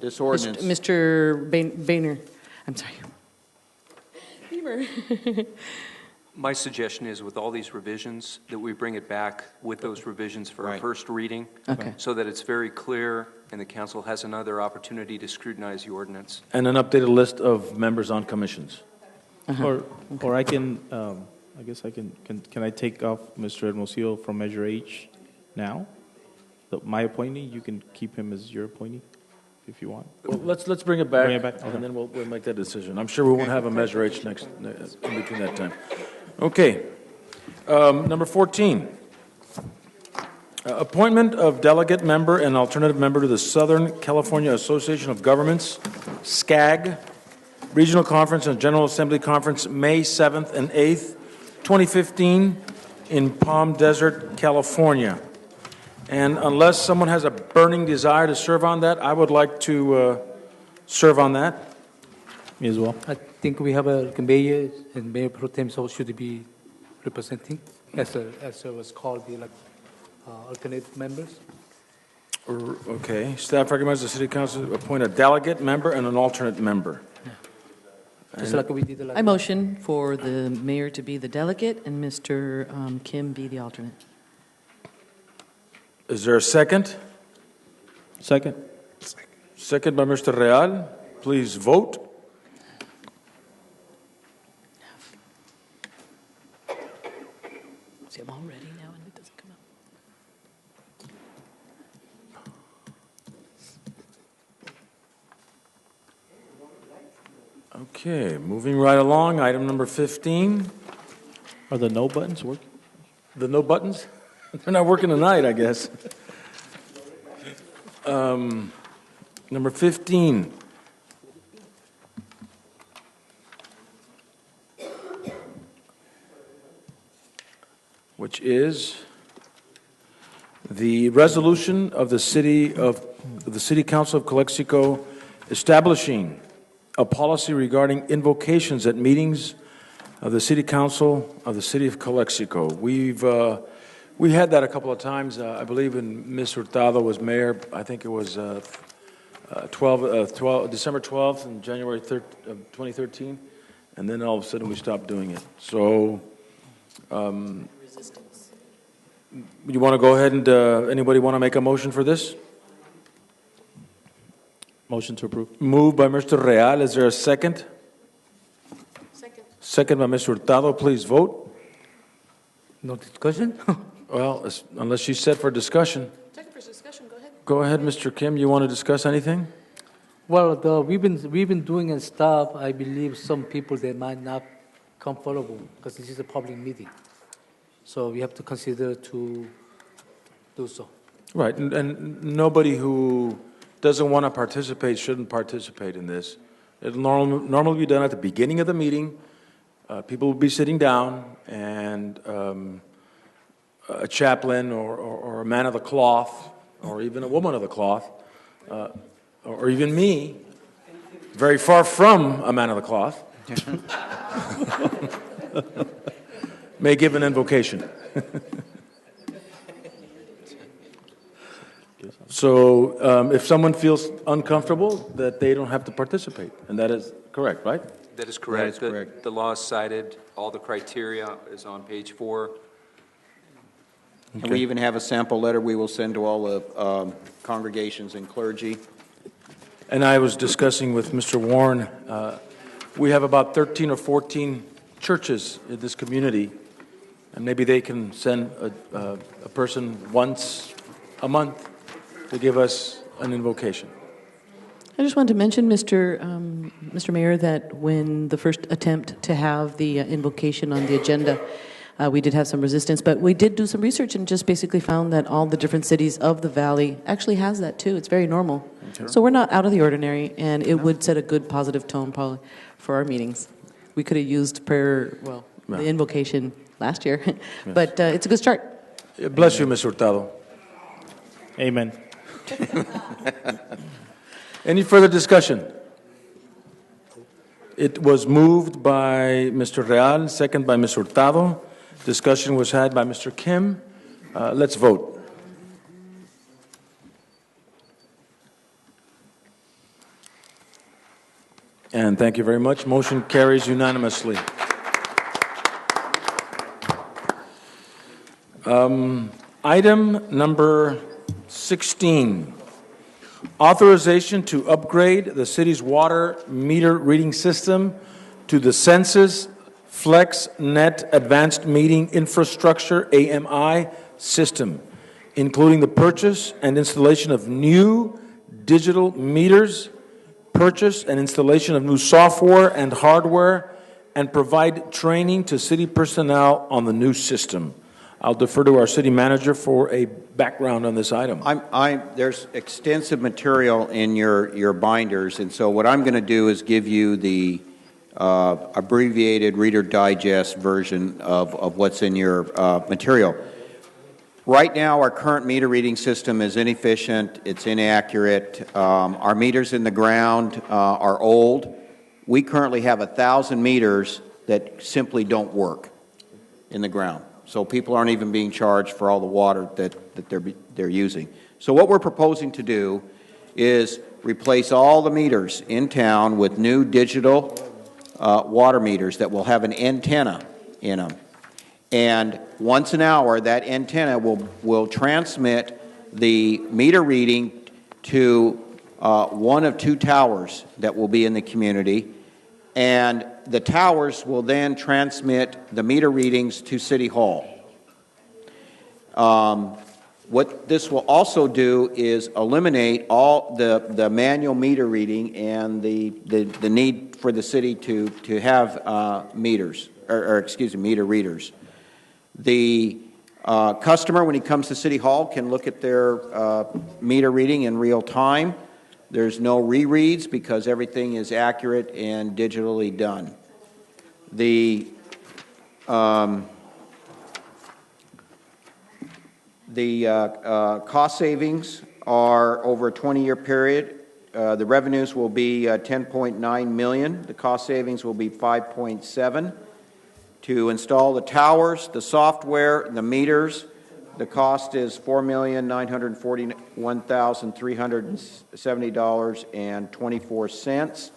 This ordinance. Mr. Boehner, I'm sorry. My suggestion is, with all these revisions, that we bring it back with those revisions for a first reading, so that it's very clear and the council has another opportunity to scrutinize the ordinance. And an updated list of members on commissions. Or I can, I guess I can I take off Mr. Hermosillo from Measure H now? My appointee, you can keep him as your appointee if you want. Well, let's bring it back, Okay. and then we'll make that decision. I'm sure we won't have a Measure H in between that time. Okay. Number 14. Appointment of delegate member and alternative member to the Southern California Association of Governments, SCAG, Regional Conference and General Assembly Conference, May 7th and 8th, 2015, in Palm Desert, California. And unless someone has a burning desire to serve on that, I would like to serve on that. Me as well. I think we have a mayor and mayor pro tem so should be representing as was called the alternate members. Okay. Staff recommends the City Council appoint a delegate member and an alternate member. Just like we did I motion for the mayor to be the delegate and Mr. Kim be the alternate. Is there a second? Second. Second by Mr. Real. Please vote. See, I'm all ready now and it doesn't come out. Okay, moving right along, item number 15. Are the no buttons working? The no buttons? They're not working tonight, I guess. Number 15. which is the resolution of the City Council of Calexico establishing a policy regarding invocations at meetings of the City Council of the City of Calexico. We had that a couple of times. I believe when Ms. Hurtado was mayor, I think it was December 12th and January 3rd of 2013, and then all of a sudden we stopped doing it. So, you want to go ahead and anybody want to make a motion for this? Motion to approve. Moved by Mr. Real. Is there a second? Second by Ms. Hurtado. Please vote. No discussion? Well, unless she's set for discussion. Second for discussion, go ahead. Go ahead, Mr. Kim. You want to discuss anything? Well, we've been doing and stuff. I believe some people they might not comfortable because this is a public meeting, so we have to consider to do so. Right, and nobody who doesn't want to participate shouldn't participate in this. It'll normally be done at the beginning of the meeting. People will be sitting down, and a chaplain or a man of the cloth, or even a woman of the cloth, or even me, very far from a man of the cloth, may give an invocation. So if someone feels uncomfortable, that they don't have to participate, and that is correct, right? That is correct. That is correct. The law is cited, all the criteria is on page 4. And we even have a sample letter we will send to all the congregations and clergy. And I was discussing with Mr. Warren, we have about 13 or 14 churches in this community, and maybe they can send a person once a month to give us an invocation. I just wanted to mention, Mr. Mayor, that when the first attempt to have the invocation on the agenda, we did have some resistance, but we did do some research and just basically found that all the different cities of the valley actually has that too. It's very normal. Okay. So we're not out of the ordinary, and it would set a good positive tone probably for our meetings. We could have used prayer, the invocation last year, yes. But it's a good start. Bless you, Ms. Hurtado. Amen. Any further discussion? It was moved by Mr. Real, second by Ms. Hurtado. Discussion was had by Mr. Kim. Let's vote. And thank you very much. Motion carries unanimously. Item number 16. Authorization to upgrade the city's water meter reading system to the Census FlexNet Advanced Meeting Infrastructure AMI system, including the purchase and installation of new digital meters, purchase and installation of new software and hardware, and provide training to city personnel on the new system. I'll defer to our city manager for a background on this item. There's extensive material in your binders, and so what I'm going to do is give you the abbreviated Reader Digest version of what's in your material. Right now, our current meter reading system is inefficient, it's inaccurate. Our meters in the ground are old. We currently have 1,000 meters that simply don't work in the ground. So people aren't even being charged for all the water that they're using. So what we're proposing to do is replace all the meters in town with new digital water meters that will have an antenna in them. And once an hour, that antenna will transmit the meter reading to one of 2 towers that will be in the community. And the towers will then transmit the meter readings to City Hall. What this will also do is eliminate all the manual meter reading and the need for the city to have meters, meter readers. The customer, when he comes to City Hall, can look at their meter reading in real time. There's no rereads because everything is accurate and digitally done. The cost savings are over a 20-year period. The revenues will be $10.9 million. The cost savings will be $5.7. To install the towers, the software, the meters, the cost is $4,941,370.24.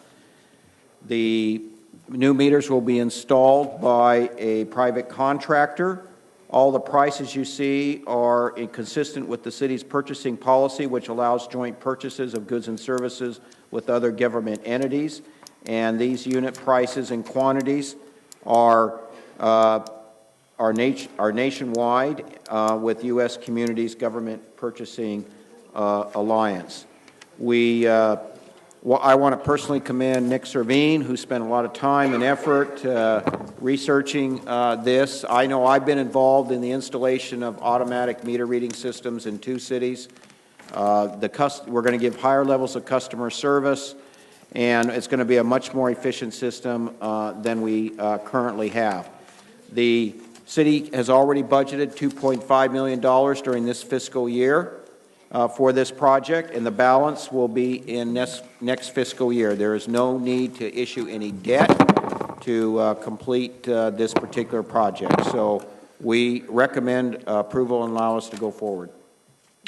The new meters will be installed by a private contractor. All the prices you see are consistent with the city's purchasing policy, which allows joint purchases of goods and services with other government entities. And these unit prices and quantities are nationwide with U.S. Communities Government Purchasing Alliance. I want to personally commend Nick Servine, who spent a lot of time and effort researching this. I know I've been involved in the installation of automatic meter reading systems in 2 cities. We're going to give higher levels of customer service, and it's going to be a much more efficient system than we currently have. The city has already budgeted $2.5 million during this fiscal year for this project, and the balance will be in next fiscal year. There is no need to issue any debt to complete this particular project. So we recommend approval and allow us to go forward.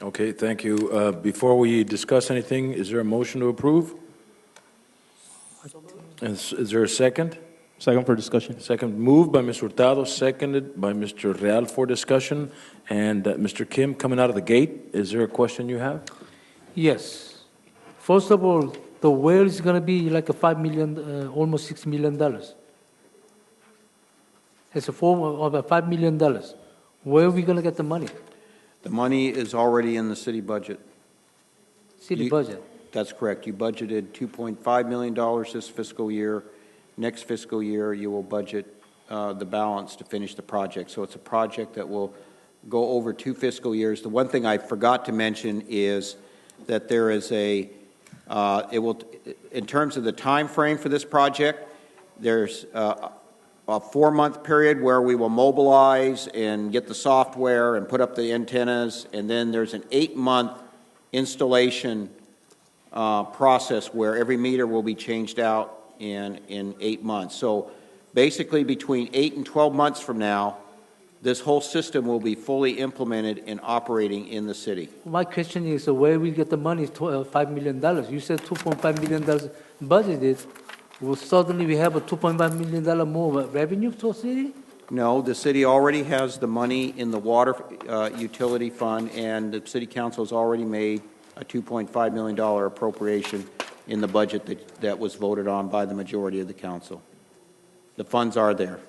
Okay, thank you. Before we discuss anything, is there a motion to approve? Is there a second? Second for discussion. Second, moved by Mr. Hurtado, seconded by Mr. Real for discussion. And Mr. Kim, coming out of the gate, is there a question you have? Yes. First of all, the well is going to be like a $5 million, almost $6 million. It's a form of a $5 million. Where are we going to get the money? The money is already in the city budget. City budget? That's correct. You budgeted $2.5 million this fiscal year. Next fiscal year, you will budget the balance to finish the project. So it's a project that will go over 2 fiscal years. The one thing I forgot to mention is that there is in terms of the time frame for this project, there's a 4-month period where we will mobilize and get the software and put up the antennas, and then there's an 8-month installation process where every meter will be changed out in 8 months. So basically between 8 and 12 months from now, this whole system will be fully implemented and operating in the city. My question is, where we get the money, $5 million? You said $2.5 million budgeted. Well, suddenly we have a $2.5 million more revenue to the city? No, the city already has the money in the water utility fund, and the city council has already made a $2.5 million appropriation in the budget that was voted on by the majority of the council. The funds are there.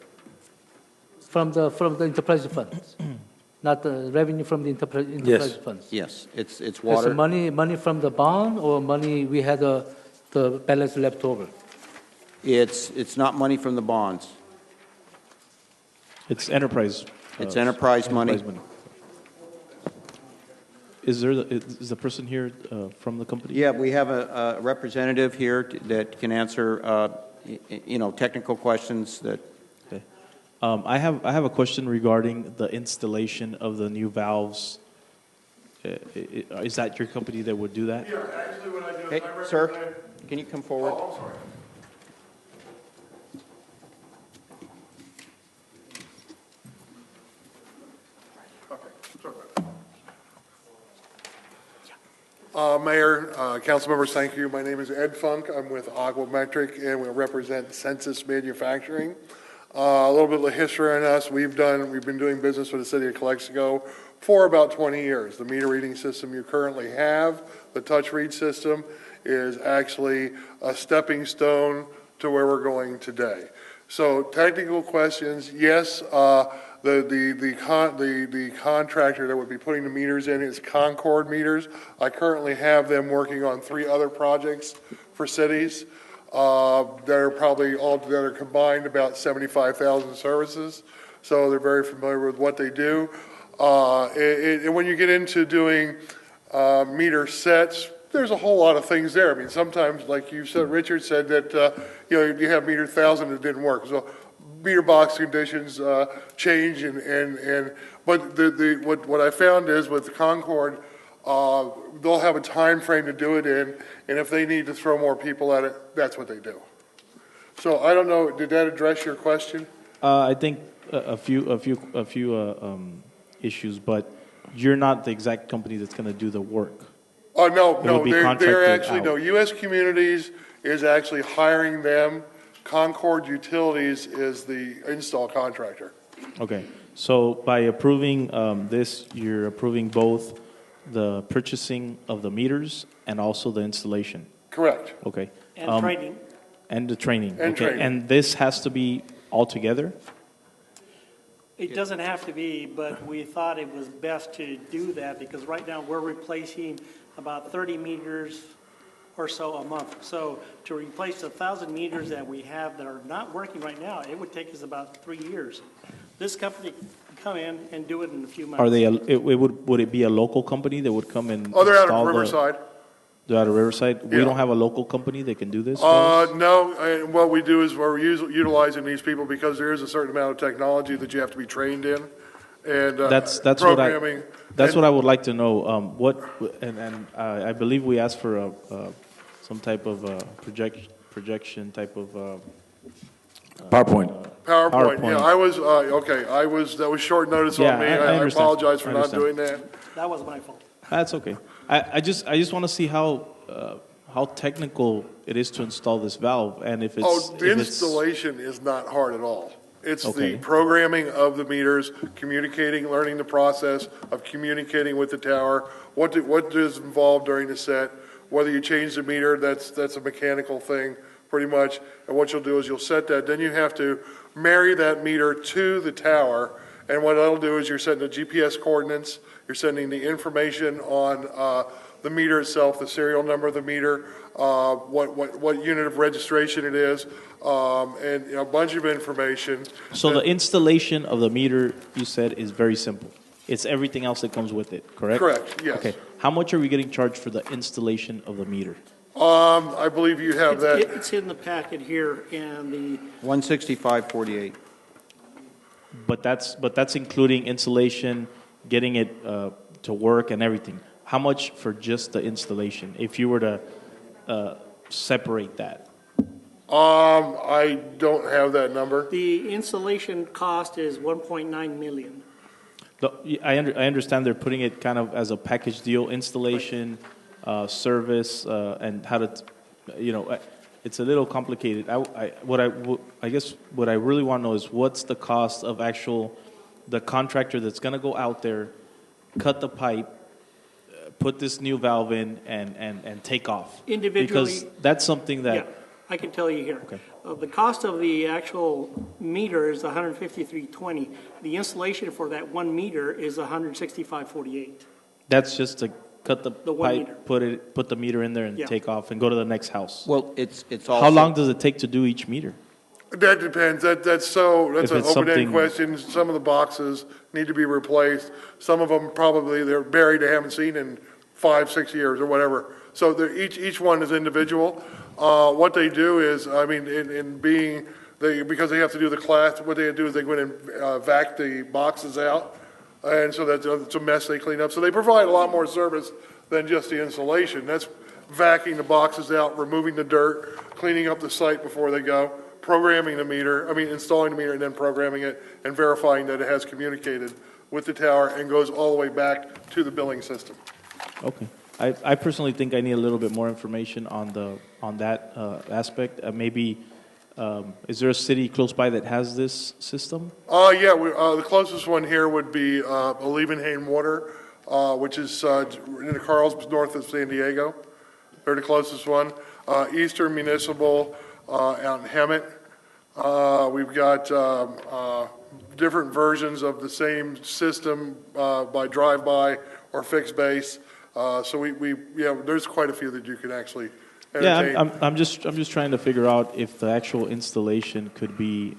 From the enterprise funds, not the revenue from the enterprise funds? Yes, it's water. It's money from the bond, or money we had the balance left over? It's not money from the bonds. It's enterprise. It's enterprise money. Is the person here from the company? Yeah, we have a representative here that can answer, technical questions that. Okay. I have a question regarding the installation of the new valves. Is that your company that would do that? Yeah, actually what I do is Hey, sir, can you come forward? Oh, I'm sorry. Mayor, council members, thank you. My name is Ed Funk. I'm with Aquametric, and we represent Census Manufacturing. A little bit of history on us. We've been doing business with the city of Calexico for about 20 years. The meter reading system you currently have, the touch read system, is actually a stepping stone to where we're going today. So technical questions, yes, the contractor that would be putting the meters in is Concord Meters. I currently have them working on 3 other projects for cities that are probably all together combined about 75,000 services. So they're very familiar with what they do. And when you get into doing meter sets, there's a whole lot of things there. I mean, sometimes, like you said, Richard said that you have meter 1,000 that didn't work. So meter box conditions change, but what I found is with Concord, they'll have a time frame to do it in, and if they need to throw more people at it, that's what they do. So I don't know, did that address your question? I think a few issues, but you're not the exact company that's going to do the work. Oh, no, It no, would be they're contracted actually, out. no, U.S. Communities is actually hiring them. Concord Utilities is the install contractor. Okay, so by approving this, you're approving both the purchasing of the meters and also the installation? Correct. Okay. And training. And the training. And okay. training. And this has to be all together? It doesn't have to be, but we thought it was best to do that because right now we're replacing about 30 meters or so a month. So to replace 1,000 meters that we have that are not working right now, it would take us about 3 years. This company can come in and do it in a few months. Are they? Would it be a local company that would come and Oh, they're out install of Riverside. They're out of Riverside. We Yeah. don't have a local company that can do this. for us? No, and what we do is we're utilizing these people because there is a certain amount of technology that you have to be trained in, and That's programming. what I would like to know. I believe we asked for some type of projection type of PowerPoint. PowerPoint. Yeah, I was okay. That was short notice Yeah, on me. I I understand. apologize for I not understand. doing that. That was my fault. That's okay. I just want to see how technical it is to install this valve, and if it's The installation is not hard at all. It's Okay. the programming of the meters, communicating, learning the process of communicating with the tower, what is involved during the set, whether you change the meter, that's a mechanical thing, pretty much. And what you'll do is you'll set that, then you have to marry that meter to the tower, and what that'll do is you're setting the GPS coordinates, you're sending the information on the meter itself, the serial number of the meter, what unit of registration it is, and a bunch of information. So the installation of the meter, you said, is very simple. It's everything else that comes with it, correct? Correct, yes. Okay. How much are we getting charged for the installation of the meter? I believe you have that. It's in the packet here, and the 165.48. But that's including installation, getting it to work and everything. How much for just the installation? If you were to separate that. I don't have that number. the installation cost is 1.9 million. I understand they're putting it kind of as a package deal, installation, service, and how to, it's a little complicated. I guess what I really want to know is what's the cost of the contractor that's going to go out there, cut the pipe, put this new valve in, and take off. Individually. Because that's something that. Yeah, I can tell you here. Okay. The cost of the actual meter is $153.20. The installation for that 1 meter is $165.48. That's just to cut the one pipe, meter. put the meter in there, and Yeah. take off, and go to the next house. Well, it's also. How long does it take to do each meter? That depends. That's If an it's open-ended something- question. Some of the boxes need to be replaced. Some of them probably they're buried, they haven't seen in 5-6 years or whatever. So each one is individual. What they do is, because they have to do the class, what they do is they go in and vac the boxes out, and so it's a mess they clean up. So they provide a lot more service than just the installation. That's vacuuming the boxes out, removing the dirt, cleaning up the site before they go, programming the meter, installing the meter and then programming it and verifying that it has communicated with the tower and goes all the way back to the billing system. Okay. I personally think I need a little bit more information on that aspect. Maybe, is there a city close by that has this system? The closest one here would be Olevenhain Water, which is in the Carlsbad, north of San Diego. They're the closest one. Eastern Municipal out in Hemet. We've got different versions of the same system by drive-by or fixed base. So there's quite a few that you can actually entertain. Yeah, I'm just trying to figure out if the actual installation could be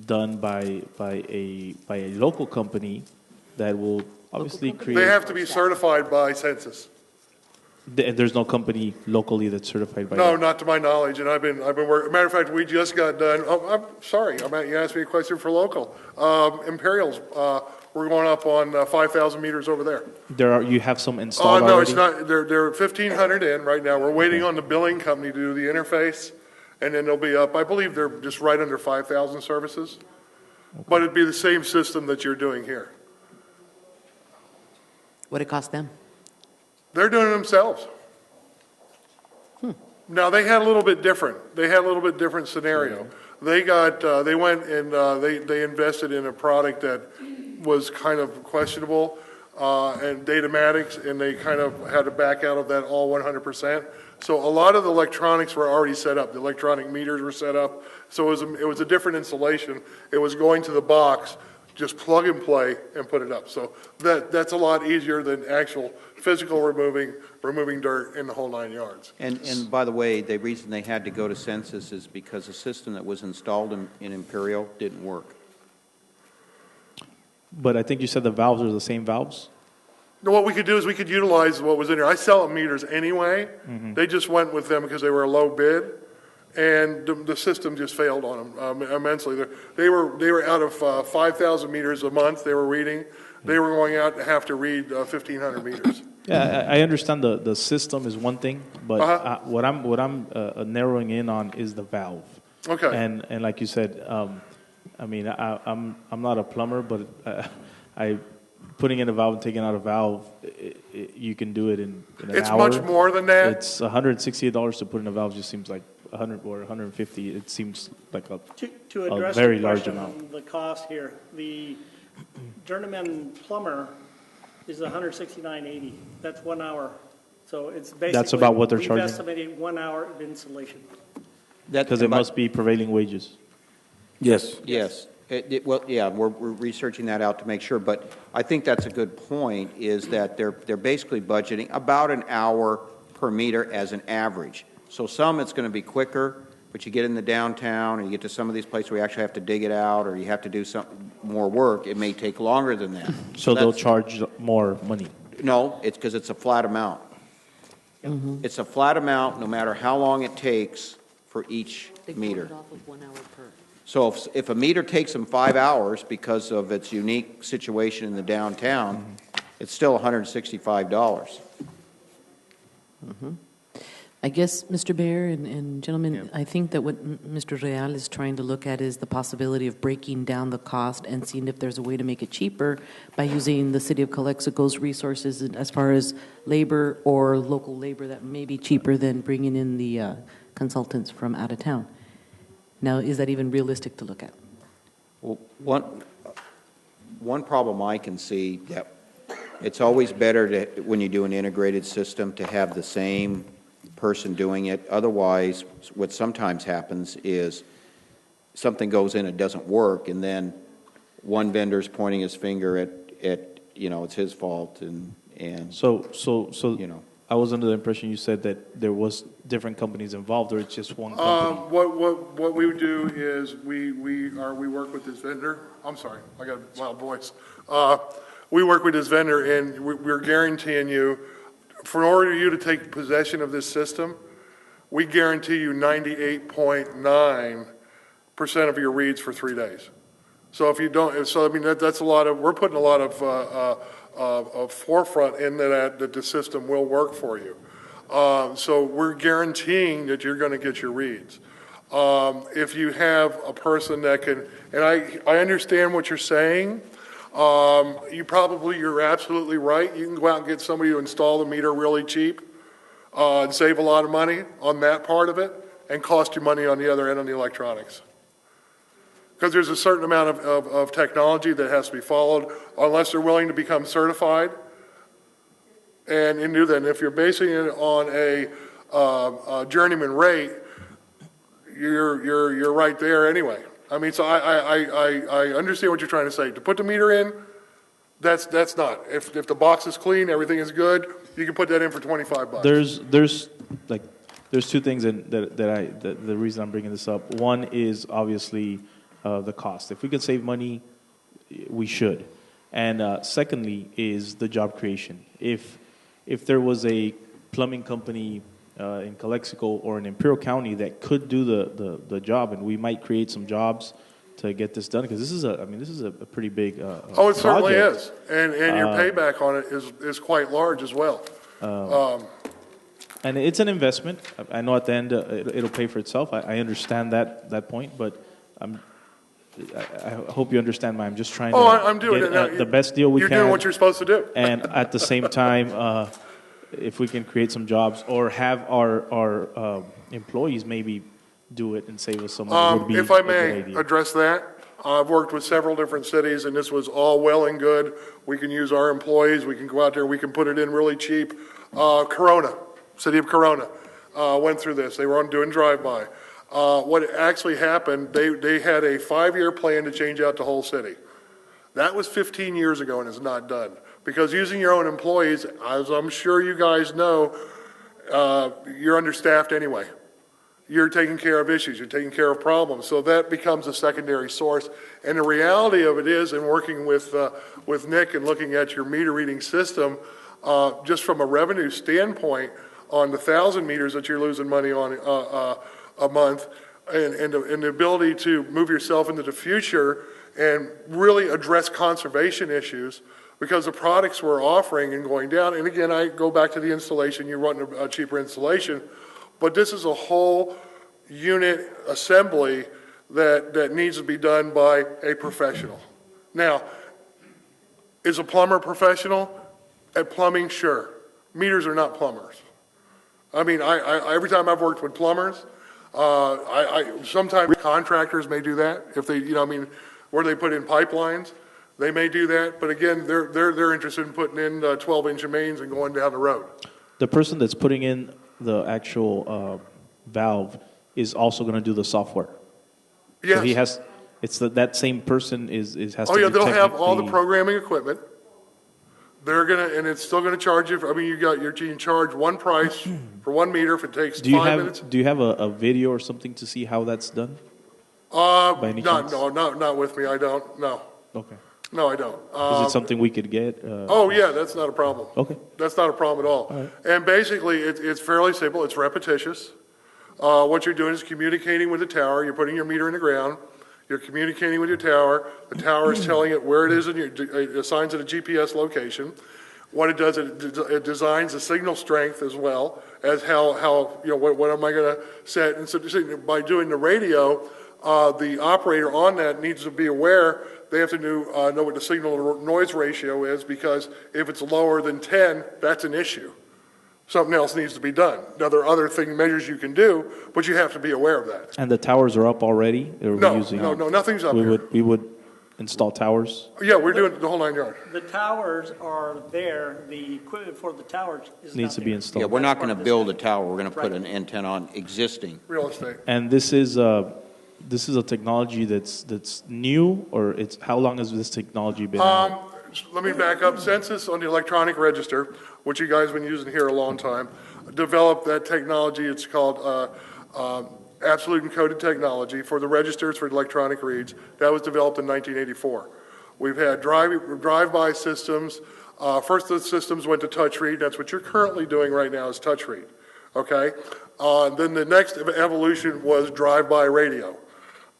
done by a local company that will obviously create. They have to be certified by Census. There's no company locally that's certified by No, that. not to my knowledge, and I've been working, matter of fact, we just got done, I'm sorry, you asked me a question for local. Imperials, we're going up on 5,000 meters over there. You have some installed No, already? it's not, they're 1,500 in right now, we're waiting on the billing company to do the interface, and then they'll be up, I believe they're just right under 5,000 services. But it'd be the same system that you're doing here. What it cost them? They're doing it themselves. Now, they had a little bit different. They had a little bit different scenario. They went and they invested in a product that was kind of questionable, and Datamatics, and they kind of had to back out of that all 100%. So a lot of the electronics were already set up. The electronic meters were set up. So it was a different installation. It was going to the box, just plug and play and put it up. So that's a lot easier than actual physical removing dirt in the whole 9 yards. And by the way, the reason they had to go to census is because the system that was installed in Imperial didn't work. But I think you said the valves are the same valves? No, what we could do is we could utilize what was in here. I sell them meters anyway. They just went with them because they were a low bid, and the system just failed on them immensely. They were out of 5,000 meters a month they were reading. They were going out to have to read 1,500 meters. Yeah, I understand the system is one thing, but what I'm narrowing in on is the valve. Okay. And like you said, I mean, I'm not a plumber, but putting in a valve and taking out a valve, you can do it in an hour. It's much more than that. It's $168 to put in a valve. Just seems like 100 or 150. It seems like a address very your large question amount. on the cost here, the journeyman plumber is $169.80. That's 1 hour. So it's basically That's about what they're we've charging? estimated 1 hour of installation. Because it must be prevailing wages. Yes. Yes. Well, yeah, we're researching that out to make sure, but I think that's a good point, is that they're basically budgeting about an hour per meter as an average. So some it's going to be quicker, but you get in the downtown or you get to some of these places where you actually have to dig it out or you have to do some more work, it may take longer than that. So they'll charge more money? No, it's because it's a flat amount. It's a flat amount no matter how long it takes for each meter. Off of 1 hour per. So if a meter takes them 5 hours because of its unique situation in the downtown, it's still $165. I guess, Mr. Baer and gentlemen, I think that what Mr. Real is trying to look at is the possibility of breaking down the cost and seeing if there's a way to make it cheaper by using the City of Calexico's resources as far as labor or local labor that may be cheaper than bringing in the consultants from out of town. Now, is that even realistic to look at? Well, one problem I can see, that it's always better to, when you do an integrated system, to have the same person doing it. Otherwise, what sometimes happens is something goes in, it doesn't work, and then one vendor's pointing his finger at it's his fault, and So you know. I was under the impression you said that there was different companies involved, or it's just one company. What we would do is we work with this vendor. I'm sorry, I got a loud voice. We work with this vendor, and we're guaranteeing you, for order for you to take possession of this system, we guarantee you 98.9% of your reads for 3 days. So if you don't, so I mean that's a lot of. We're putting a lot of forefront in that the system will work for you. So we're guaranteeing that you're going to get your reads. If you have a person that can, and I understand what you're saying. You're absolutely right. You can go out and get somebody to install the meter really cheap and save a lot of money on that part of it and cost you money on the other end on the electronics. Because there's a certain amount of technology that has to be followed unless they're willing to become certified. And if you're basing it on a journeyman rate, you're right there anyway. I mean, so I understand what you're trying to say. To put the meter in, that's not. If the box is clean, everything is good, you can put that in for $25. There's two things the reason I'm bringing this up. One is obviously the cost. If we can save money, we should. And secondly is the job creation. If there was a plumbing company in Calexico or in Imperial County that could do the job, and we might create some jobs to get this done, because this is a pretty big Oh, it certainly project. is, and your payback on it is quite large as well. And it's an investment. I know at the end it'll pay for itself. I understand that point, but I hope you understand I'm just trying to I'm doing get it now. the best deal we can. You're doing what you're supposed to do. And at the same time, if we can create some jobs or have our employees maybe do it and save us some money, would be If I a good may idea. address that, I've worked with several different cities, and this was all well and good. We can use our employees. We can go out there. We can put it in really cheap. Corona, city of Corona, went through this. They were doing drive-by. What actually happened, they had a 5-year plan to change out the whole city. That was 15 years ago and is not done. Because using your own employees, as I'm sure you guys know, you're understaffed anyway. You're taking care of issues, you're taking care of problems. So that becomes a secondary source. And the reality of it is, in working with Nick and looking at your meter reading system, just from a revenue standpoint, on the 1,000 meters that you're losing money on a month, and the ability to move yourself into the future and really address conservation issues, because the products we're offering and going down, and again, I go back to the installation, you run a cheaper installation, but this is a whole unit assembly that needs to be done by a professional. Now, is a plumber professional? At plumbing, sure. Meters are not plumbers. I mean, I every time I've worked with plumbers, sometimes contractors may do that if they, where they put in pipelines, they may do that. But again, they're interested in putting in 12-inch mains and going down the road. The person that's putting in the actual valve is also going to do the software. Yes. So he has. It's that same person has. Oh to yeah, they'll detect have all the programming equipment. They're gonna, and it's still gonna charge you. You can charge one price for 1 meter if it takes 5 minutes. Do you have a video or something to see how that's done? Not with me. I don't. No. Okay. No, I don't. Is it something we could get? Oh yeah, that's not a problem. Okay. That's not a problem at all. All right. And basically, it's fairly simple. It's repetitious. What you're doing is communicating with the tower. You're putting your meter in the ground. You're communicating with your tower. The tower is telling it where it is, and it assigns it a GPS location. What it does, it designs the signal strength as well as how what am I going to set. And so by doing the radio, the operator on that needs to be aware. They have to know what the signal to noise ratio is, because if it's lower than 10, that's an issue. Something else needs to be done. Now, there are other measures you can do, but you have to be aware of that. And the towers are up already? Or No, nothing's up here. We would install towers? Yeah, we're doing the whole 9 yards. The towers are there, the equipment for the towers is Needs to not be there. installed. Yeah, we're not going to build a tower. We're going to put an antenna on existing. Real estate. And this is a technology that's new, or how long has this technology been out? Let me back up. Census on the electronic register, which you guys have been using here a long time, developed that technology. It's called absolute encoded technology for the registers for electronic reads. That was developed in 1984. We've had drive-by systems. First, the systems went to touch read. That's what you're currently doing right now is touch read. Okay. Then the next evolution was drive-by radio.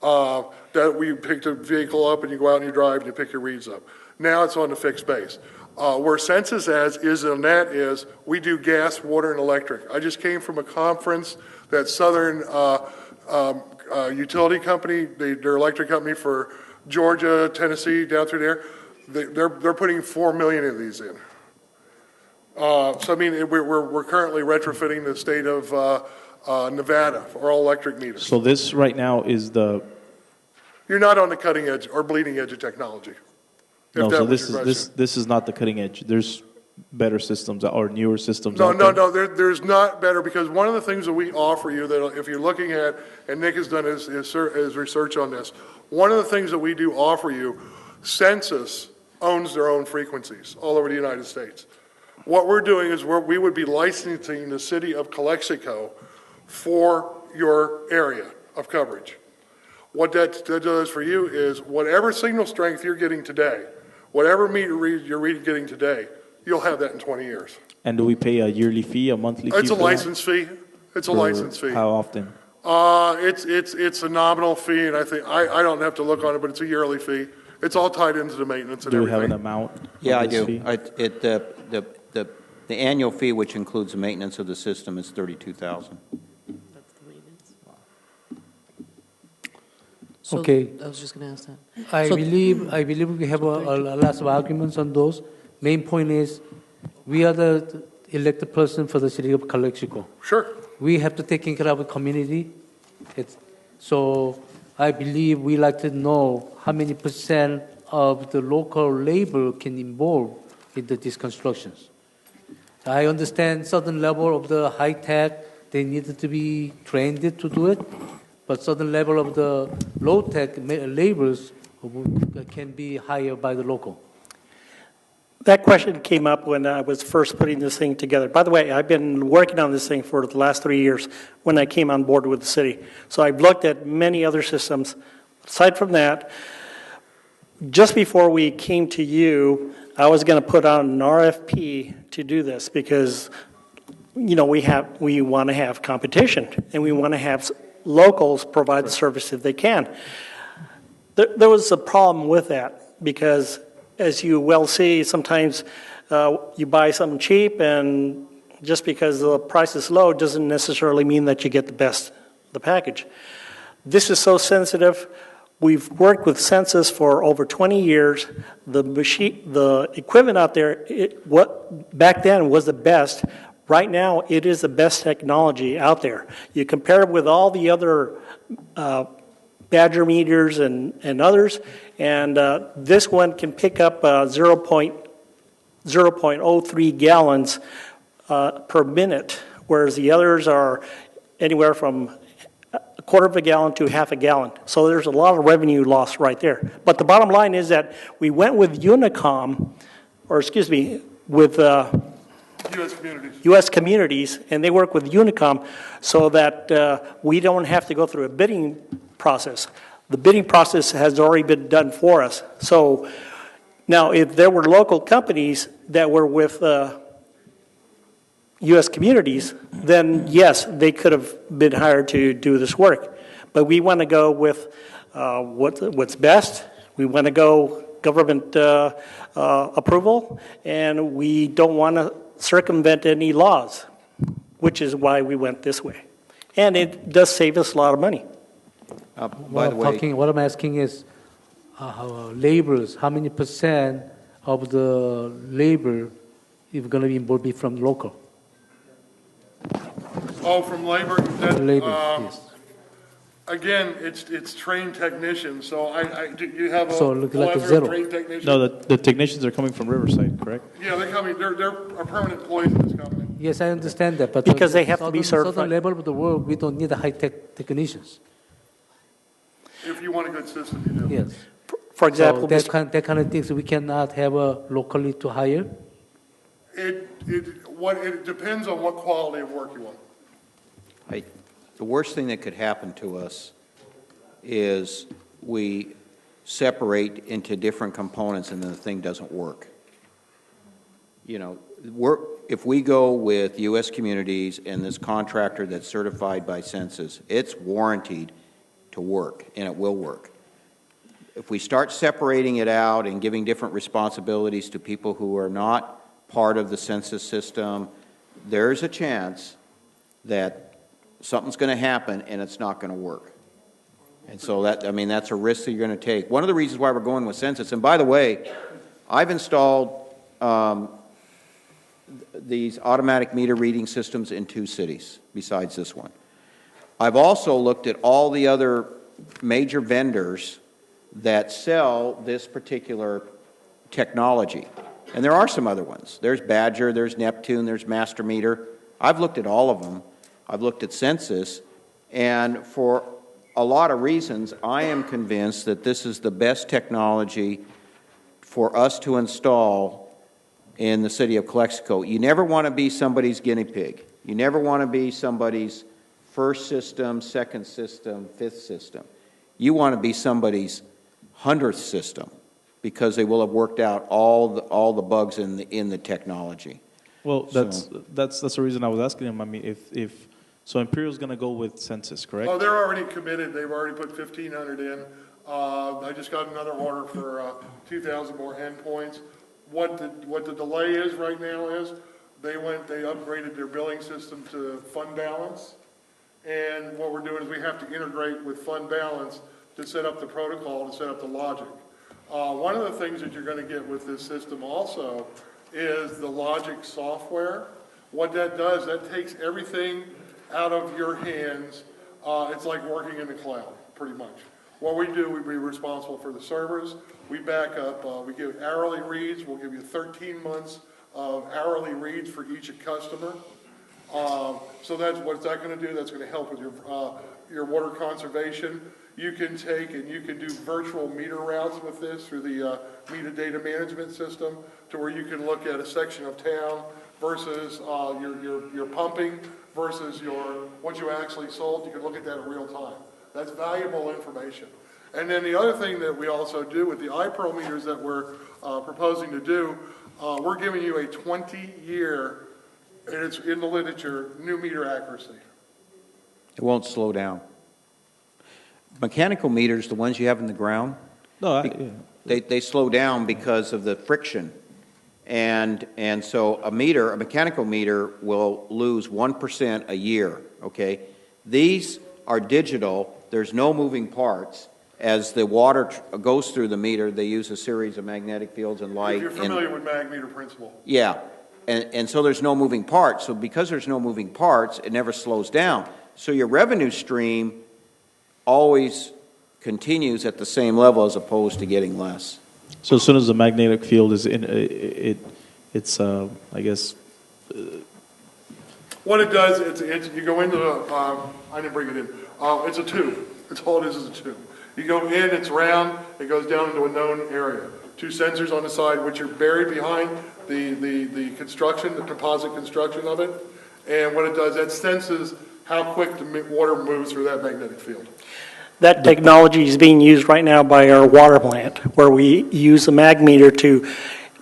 That we pick the vehicle up and you go out and you drive and you pick your reads up. Now it's on the fixed base. Where Census is on that is we do gas, water, and electric. I just came from a conference that Southern utility company, their electric company for Georgia, Tennessee, down through there, they're putting 4 million of these in. So I mean, we're currently retrofitting the state of Nevada for all electric meters. So this right now is You're not on the cutting edge or bleeding edge of technology. No, so this is not the cutting edge. There's better systems or newer systems. No, there's not better, because one of the things that we offer you that if you're looking at, and Nick has done his research on this, one of the things that we do offer you, Census owns their own frequencies all over the United States. What we're doing is we would be licensing the city of Calexico for your area of coverage. What that does for you is whatever signal strength you're getting today, whatever meter read you're getting today, you'll have that in 20 years. And do we pay a yearly fee, a monthly fee? It's a for that? license fee. It's a For license fee. How often? It's a nominal fee, and I don't have to look on it, but it's a yearly fee. It's all tied into the maintenance and Do we everything. have an amount? Yeah, of I this do. fee? The annual fee, which includes the maintenance of the system, is $32,000. So, Okay. I was just going to ask that. I So- believe we have a lot of arguments on those. Main point is, we are the elected person for the city of Calexico. Sure. We have to take care of the community. So I believe we like to know how many percent of the local labor can involve in these constructions. I understand certain level of the high tech, they need to be trained to do it, but certain level of the low tech laborers can be hired by the local. That question came up when I was first putting this thing together. By the way, I've been working on this thing for the last 3 years when I came on board with the city. So I've looked at many other systems. Aside from that, just before we came to you, I was going to put on an RFP to do this because, you know, we want to have competition and we want to have locals provide the service if they can. There was a problem with that because, as you well see, sometimes you buy something cheap, and just because the price is low doesn't necessarily mean that you get the package. This is so sensitive. We've worked with Census for over 20 years. The equipment out there, what back then was the best. Right now, it is the best technology out there. You compare it with all the other Badger meters and others, and this one can pick up 0.03 gallons per minute, whereas the others are anywhere from a quarter of a gallon to half a gallon. So there's a lot of revenue loss right there. But the bottom line is that we went with with U.S. Communities, and they work with Unicom so that we don't have to go through a bidding process. The bidding process has already been done for us. So now, if there were local companies that were with U.S. Communities, then yes, they could have been hired to do this work. But we want to go with what's best. We want to go government approval, and we don't want to circumvent any laws, which is why we went this way. And it does save us a lot of money. By the way, What I'm asking is, laborers, how many percent of the labor is going to be involved from local? Oh, from labor? Labor, yes. Again, it's trained technicians, so you have a So it looks like a plethora zero. of trained technicians. No, the technicians are coming from Riverside, correct? Yeah, they're permanent employees of this company. Yes, I understand that, but Because they have to be certified. Certain level of the world, we don't need the high-tech technicians. If you want a good system, you do. Yes. For example, so that kind of things we cannot have locally to hire. It depends on what quality of work you want. The worst thing that could happen to us is we separate into different components and then the thing doesn't work. You know, if we go with U.S. Communities and this contractor that's certified by Census, it's warranted to work, and it will work. If we start separating it out and giving different responsibilities to people who are not part of the Census system, there's a chance that something's going to happen and it's not going to work. And so that's a risk that you're going to take. One of the reasons why we're going with Census, and by the way, I've installed these automatic meter reading systems in 2 cities besides this one. I've also looked at all the other major vendors that sell this particular technology. And there are some other ones. There's Badger, there's Neptune, there's Master Meter. I've looked at all of them. I've looked at Census, and for a lot of reasons, I am convinced that this is the best technology for us to install in the city of Calexico. You never want to be somebody's guinea pig. You never want to be somebody's first system, second system, fifth system. You want to be somebody's 100th system because they will have worked out all the bugs in the technology. Well, that's the reason I was asking him. I mean, so Imperial's going to go with census, correct? Oh, they're already committed. They've already put 1,500 in. I just got another order for 2,000 more endpoints. What the delay is right now is they upgraded their billing system to fund balance. And what we're doing is we have to integrate with fund balance to set up the protocol, to set up the logic. One of the things that you're going to get with this system also is the logic software. What that does, that takes everything out of your hands. It's like working in the cloud, pretty much. What we do, we'd be responsible for the servers. We back up, we give hourly reads. We'll give you 13 months of hourly reads for each customer. So what's that going to do? That's going to help with your water conservation. You can take and you can do virtual meter routes with this through the meter data management system, to where you can look at a section of town versus your pumping versus what you actually sold. You can look at that in real time. That's valuable information. And then the other thing that we also do with the iPro meters that we're proposing to do, we're giving you a 20-year, and it's in the literature, new meter accuracy. It won't slow down. Mechanical meters, the ones you have in the ground, they slow down because of the friction. And so a mechanical meter will lose 1% a year, okay? These are digital. There's no moving parts. As the water goes through the meter, they use a series of magnetic fields and light. If you're familiar with mag meter principle. Yeah, and so there's no moving parts. So because there's no moving parts, it never slows down. So your revenue stream always continues at the same level as opposed to getting less. So as soon as the magnetic field is in, it's I guess. What it does, you go into I didn't bring it in. It's a tube. It's all it is a tube. You go in, it's round, it goes down into a known area. 2 sensors on the side, which are buried behind the construction, the composite construction of it. And what it does, that senses how quick the water moves through that magnetic field. That technology is being used right now by our water plant, where we use a mag meter to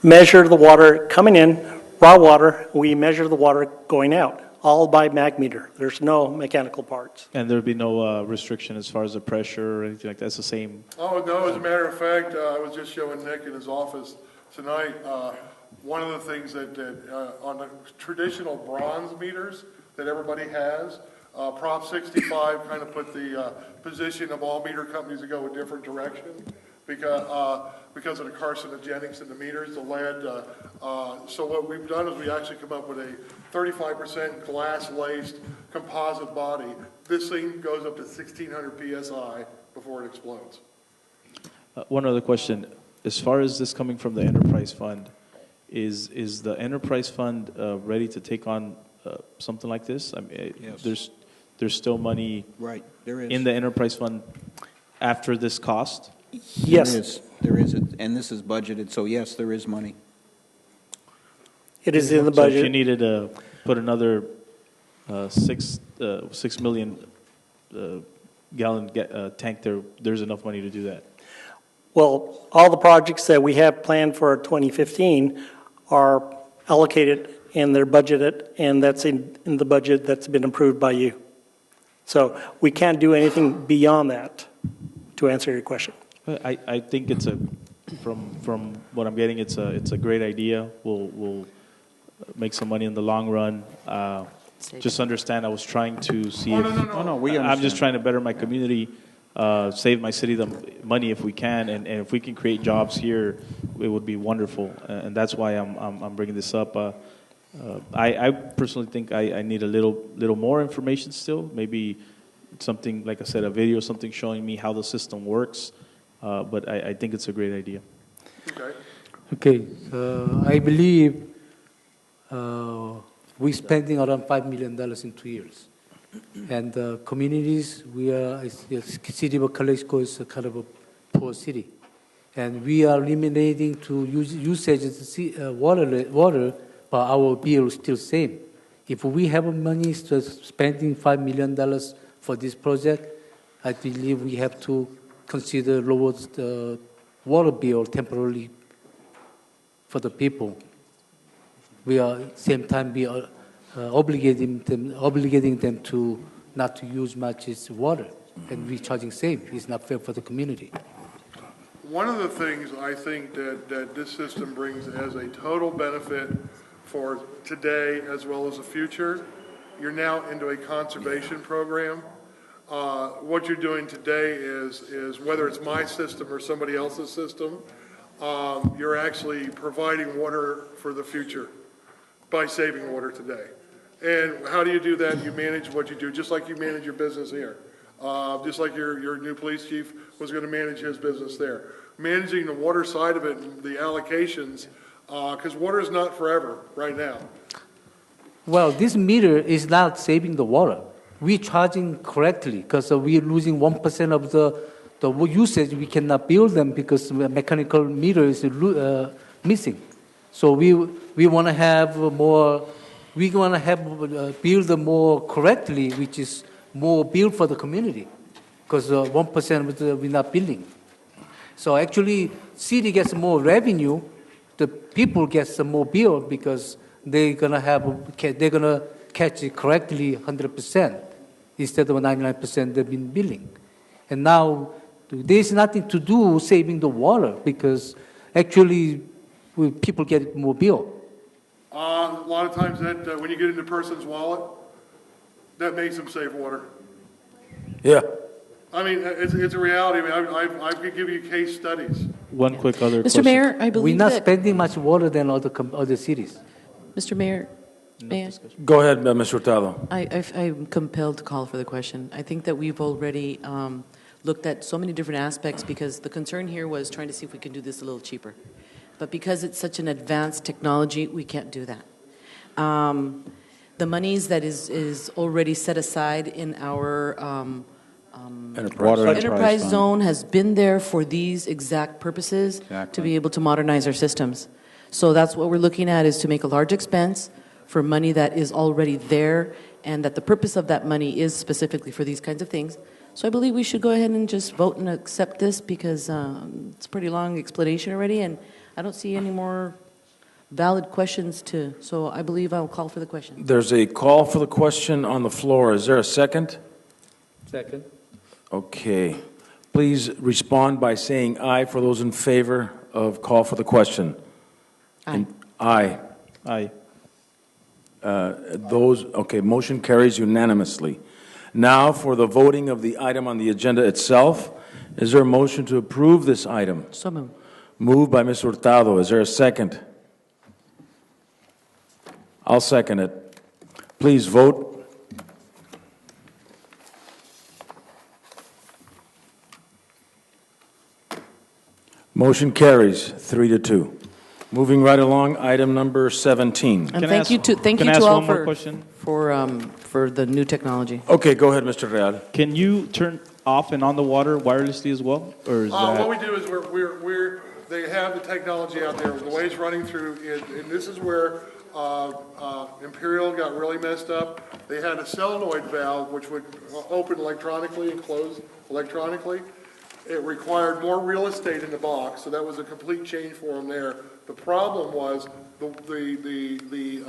measure the water coming in, raw water. We measure the water going out, all by mag meter. There's no mechanical parts. And there'd be no restriction as far as the pressure or anything like that. It's the same. Oh, no, as a matter of fact, I was just showing Nick in his office tonight, one of the things that on the traditional bronze meters that everybody has, Prop 65 kind of put the position of all meter companies to go a different direction because of the carcinogenics in the meters, the lead. So what we've done is we actually come up with a 35% glass-laced composite body. This thing goes up to 1,600 PSI before it explodes. One other question. As far as this coming from the enterprise fund, is the enterprise fund ready to take on something like this? I mean, yes. There's still money there is. in the enterprise fund after this cost? Yes. There is, and this is budgeted, so yes, there is money. It is in the So budget. if you needed to put another 6 million gallon tank there, there's enough money to do that. Well, all the projects that we have planned for 2015 are allocated and they're budgeted, and that's in the budget that's been approved by you. So we can't do anything beyond that, to answer your question. I think it's from what I'm getting, it's a great idea. We'll make some money in the long run. Just understand, I was trying to see if we understand. I'm just trying to better my community, save my city the money if we can, and if we can create jobs here, it would be wonderful. And that's why I'm bringing this up. I personally think I need a little more information still. Maybe something, like I said, a video, something showing me how the system works. But I think it's a great idea. Okay, I believe we're spending around $5 million in 2 years. And communities, city of Calexico is a kind of a poor city. And we are eliminating to usage of water, but our bill is still same. If we have money spending $5 million for this project, I believe we have to consider lower the water bill temporarily for the people. we are same time we are obligating them to not to use much water, and we charging same. It's not fair for the community. One of the things I think that this system brings as a total benefit for today as well as the future, you're now into a conservation program. What you're doing today is whether it's my system or somebody else's system, you're actually providing water for the future by saving water today. And how do you do that? You manage what you do, just like you manage your business here. Just like your new police chief was going to manage his business there. Managing the water side of it and the allocations, because water is not forever right now. Well, this meter is not saving the water. We're charging correctly because we're losing 1% of the usage. We cannot build them because the mechanical meter is missing. So we want to have more. We want to have build more correctly, which is more build for the community, because 1% we're not building. So actually, city gets more revenue, the people get some more bill because they're gonna catch it correctly 100% instead of 99% they've been billing. And now there's nothing to do saving the water because actually people get more bill. A lot of times that when you get into a person's wallet, that makes them save water. Yeah. I mean, it's a reality. I mean, I could give you case studies. One quick other Mr. question. Mayor, I believe We're not that... spending much water than other cities. Mr. Mayor, may I? Go ahead, Mr. Hurtado. I'm compelled to call for the question. I think that we've already looked at so many different aspects because the concern here was trying to see if we can do this a little cheaper. But because it's such an advanced technology, we can't do that. The monies that is already set aside in our enterprise zone has been there for these exact purposes to be able to modernize our systems. So that's what we're looking at, is to make a large expense for money that is already there, and that the purpose of that money is specifically for these kinds of things. So I believe we should go ahead and just vote and accept this because it's a pretty long explanation already, and I don't see any more valid questions so I believe I'll call for the question. There's a call for the question on the floor. Is there a second? Second. Okay. Please respond by saying aye for those in favor of call for the question. Aye. Aye. Aye. Okay, motion carries unanimously. Now for the voting of the item on the agenda itself. Is there a motion to approve this item? So moved. Moved by Ms. Hurtado. Is there a second? I'll second it. Please vote. Motion carries 3-2. Moving right along, item number 17. And thank you to all for the new technology. Okay, go ahead, Mr. Real. Can you turn off and on the water wirelessly as well, or is that? What we do is they have the technology out there. The way it's running through, and this is where Imperial got really messed up. They had a solenoid valve which would open electronically and close electronically. It required more real estate in the box, so that was a complete change for them there. The problem was the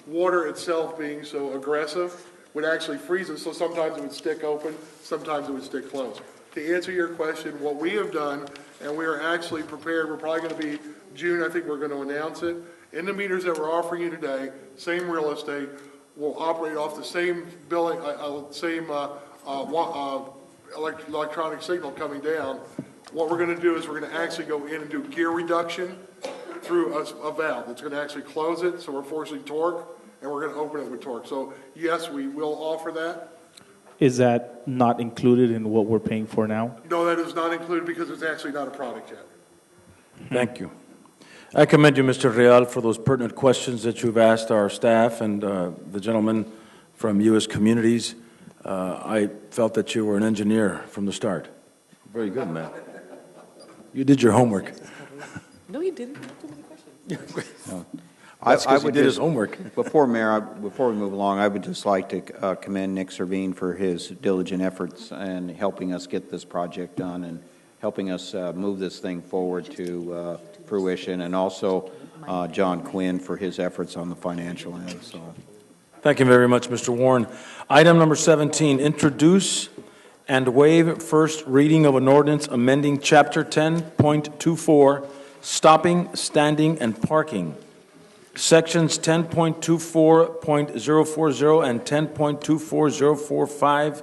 water itself being so aggressive would actually freeze it, so sometimes it would stick open, sometimes it would stick closed. To answer your question, what we have done, and we are actually prepared, we're probably going to be June, I think we're going to announce it. In the meters that we're offering you today, same real estate, will operate off the same billing, electronic signal coming down. What we're going to do is we're going to actually go in and do gear reduction through a valve. It's going to actually close it, so we're forcing torque, and we're going to open it with torque. So yes, we will offer that. Is that not included in what we're paying for now? No, that is not included because it's actually not a product yet. Thank you. I commend you, Mr. Real, for those pertinent questions that you've asked our staff and the gentleman from U.S. Communities. I felt that you were an engineer from the start. Very good, man. You did your homework. No, you didn't. I would did his homework. Before we move along, I would just like to commend Nick Servine for his diligent efforts and helping us get this project done and helping us move this thing forward to fruition. And also, John Quinn for his efforts on the financial end, so. Thank you very much, Mr. Warren. Item number 17, introduce and waive first reading of an ordinance amending Chapter 10.24, stopping, standing, and parking, Sections 10.24.040 and 10.24045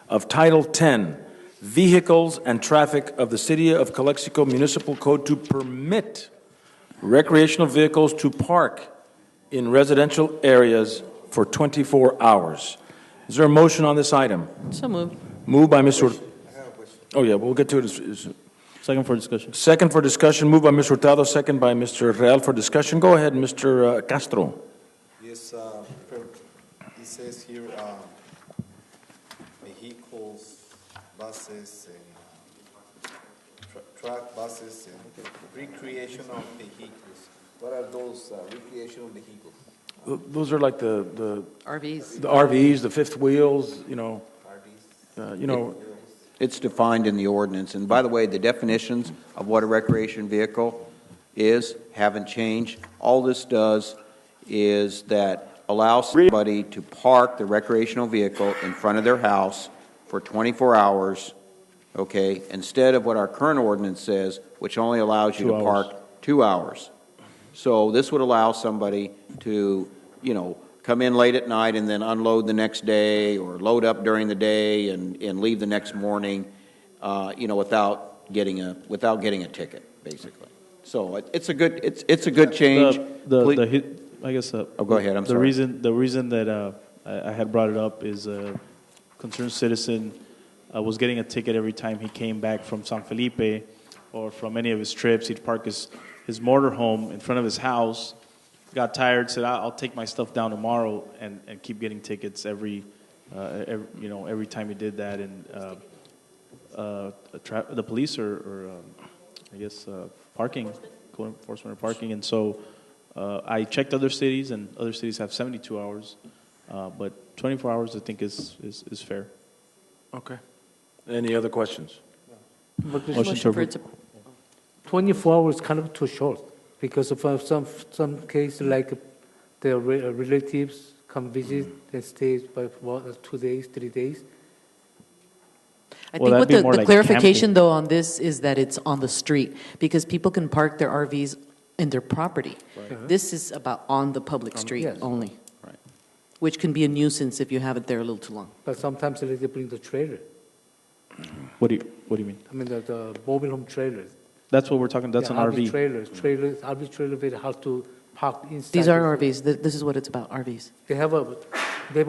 of Title 10, Vehicles and Traffic of the City of Calexico Municipal Code to permit recreational vehicles to park in residential areas for 24 hours. Is there a motion on this item? So moved. Moved by Mr. Oh, yeah, we'll get to it. Second for discussion. Second for discussion, moved by Mr. Hurtado, second by Mr. Real for discussion. Go ahead, Mr. Castro. Yes, it says here, vehicles, buses, and truck buses, and recreational vehicles. What are those recreational vehicles? Those are like the RVs. The RVs, the fifth wheels, you know. It's defined in the ordinance. And by the way, the definitions of what a recreation vehicle is haven't changed. All this does is that allows somebody to park the recreational vehicle in front of their house for 24 hours, okay, instead of what our current ordinance says, which only allows you to park 2 hours. So this would allow somebody to, you know, come in late at night and then unload the next day, or load up during the day and leave the next morning, you know, without getting a ticket, basically. So it's a good change. I guess. Oh, go ahead. I'm sorry. The reason that I had brought it up is a concerned citizen was getting a ticket every time he came back from San Felipe or from any of his trips. He'd park his motorhome in front of his house. Got tired, said, "I'll take my stuff down tomorrow," and keep getting tickets every time he did that. And the police or I guess parking, code enforcement or parking. And so I checked other cities, and other cities have 72 hours, but 24 hours I think is fair. Okay. Any other questions? Motion for 24 hours is kind of too short. Because of some case, like their relatives come visit, they stay by 2 days, 3 days. I think what the clarification, though, on this is that it's on the street, because people can park their RVs in their property. Right. This is about on the public street only, right? Which can be a nuisance if you have it there a little too long. But sometimes they bring the trailer. What do you mean? I mean the mobile home trailers. That's what we're talking. That's an RV. RV trailer, very hard to park inside. These are RVs. This is what it's about. RVs. They have a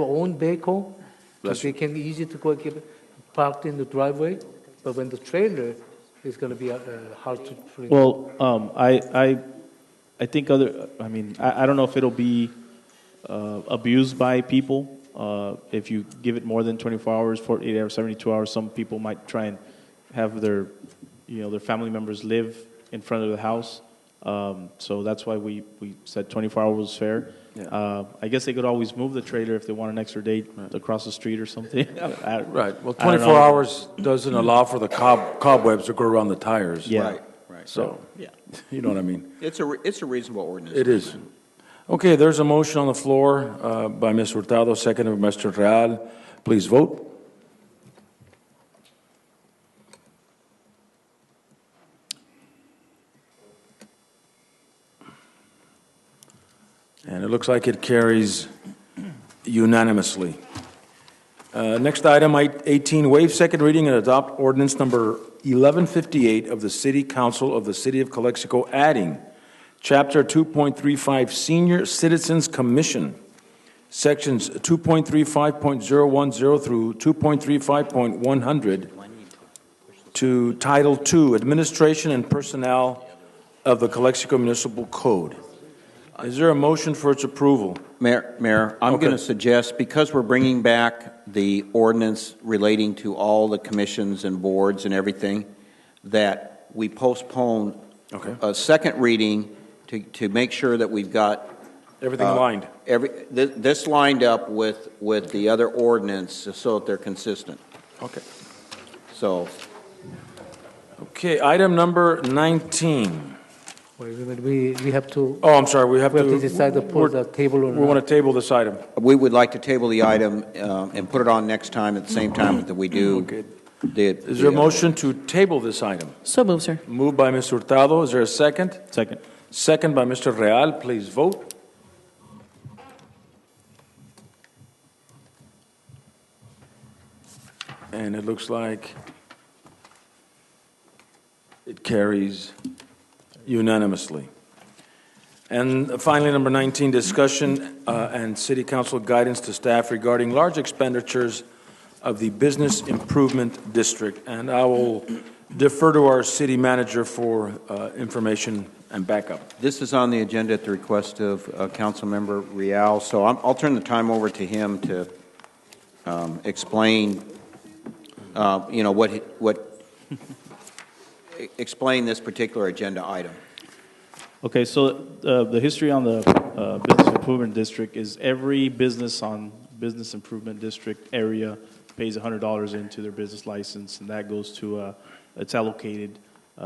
own vehicle, so they can easy to go keep it parked in the driveway. But when the trailer is going to be hard to. Well, I think I don't know if it'll be abused by people. If you give it more than 24 hours, 48 hours, 72 hours, some people might try and have their family members live in front of the house. So that's why we said 24 hours was fair. Yeah. I guess they could always move the trailer if they want an extra date across the street or something. Right. Well, 24 hours doesn't allow for the cobwebs to go around the tires. Yeah. Right. So, you know what I mean? It's a reasonable ordinance. It is. Okay, there's a motion on the floor by Ms. Hurtado, seconded by Mr. Real. Please vote. And it looks like it carries unanimously. Next item, 18, waive second reading and adopt ordinance number 1158 of the City Council of the City of Calexico, adding Chapter 2.35 Senior Citizens Commission, Sections 2.35.010 through 2.35.100 to Title II, Administration and Personnel of the Calexico Municipal Code. Is there a motion for its approval? Mayor, I'm going to suggest, because we're bringing back the ordinance relating to all the commissions and boards and everything, that we postpone a second reading to make sure that we've got everything aligned. This lined up with the other ordinance so that they're consistent. Okay. So. Okay, item number 19. Wait a minute, we have to. Oh, I'm sorry, we have to. decide to put the table or We want to table this item. We would like to table the item and put it on next time at the same time that we do. Okay. Is Is there a motion to table this item? So move, sir. Moved by Mr. Hurtado. Is there a second? Second. Second by Mr. Real. Please vote. And it looks like it carries unanimously. And finally, number 19, discussion and city council guidance to staff regarding large expenditures of the Business Improvement District. And I will defer to our city manager for information and backup. This is on the agenda at the request of Councilmember Real, so I'll turn the time over to him to explain, explain this particular agenda item. Okay, so the history on the Business Improvement District is every business on Business Improvement District area pays $100 into their business license, and that goes to, it's allocated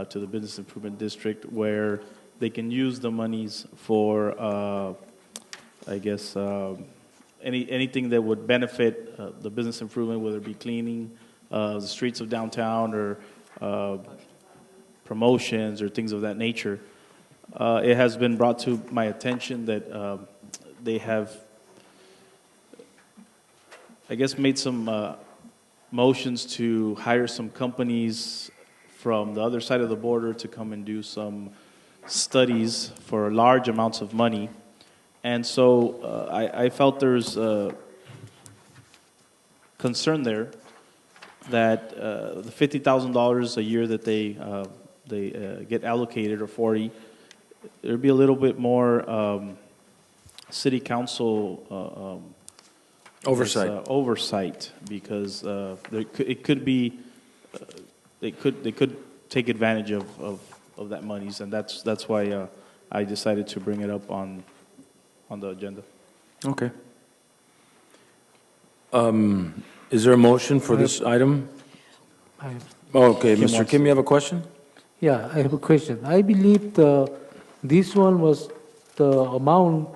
to the Business Improvement District, where they can use the monies for, I guess, anything that would benefit the business improvement, whether it be cleaning the streets of downtown or promotions or things of that nature. It has been brought to my attention that they have, I guess, made some motions to hire some companies from the other side of the border to come and do some studies for large amounts of money. And so I felt there's concern there that the $50,000 a year that they get allocated, or 40, there'd be a little bit more city council oversight, because it could be they could take advantage of that monies, and that's why I decided to bring it up on the agenda. Okay. Is there a motion for this item? Okay, Mr. Kim, you have a question? Yeah, I have a question. I believe this one was, the amount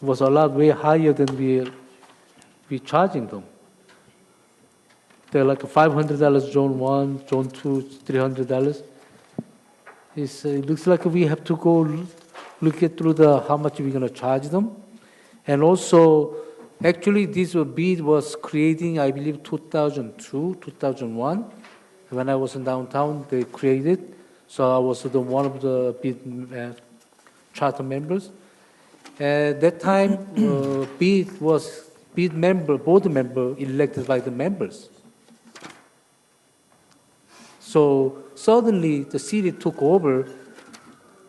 was a lot way higher than we charging them. They're like $500 zone 1, zone 2, $300. It looks like we have to go look at through how much we're going to charge them. And also, actually, this bid was creating, I believe, 2002, 2001. When I was in downtown, they created. So I was one of the bid charter members. At that time, board member elected by the members. So suddenly the city took over.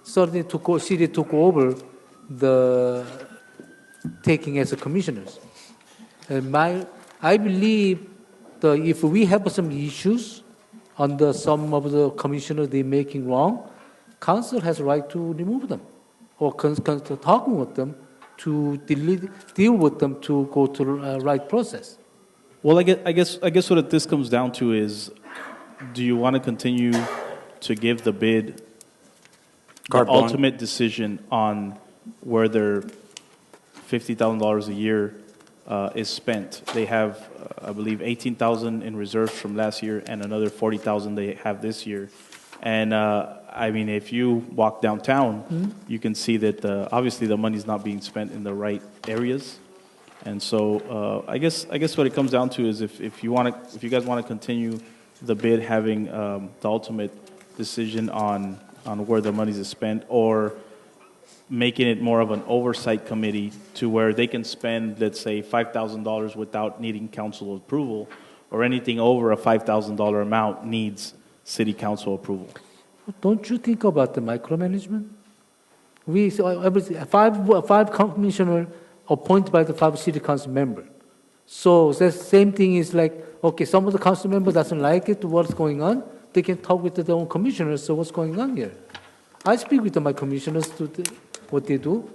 City took over the taking as a commissioners. And I believe that if we have some issues under some of the commissioners they're making wrong, council has a right to remove them or talking with them to deal with them to go to the right process. Well, I guess what this comes down to is, do you want to continue to give the bid the ultimate decision on where their $50,000 a year is spent? They have, I believe, $18,000 in reserves from last year and another $40,000 they have this year. And I mean, if you walk downtown, you can see that obviously the money's not being spent in the right areas. And so I guess what it comes down to is if you guys want to continue the bid having the ultimate decision on where the money is spent, or making it more of an oversight committee to where they can spend, let's say, $5,000 without needing council approval, or anything over a $5,000 amount needs city council approval. Don't you think about the micromanagement? Five commissioners appointed by the 5 city council members. So the same thing is like, okay, some of the council member doesn't like it, what's going on, they can talk with their own commissioners, so what's going on here? I speak with my commissioners to what they do.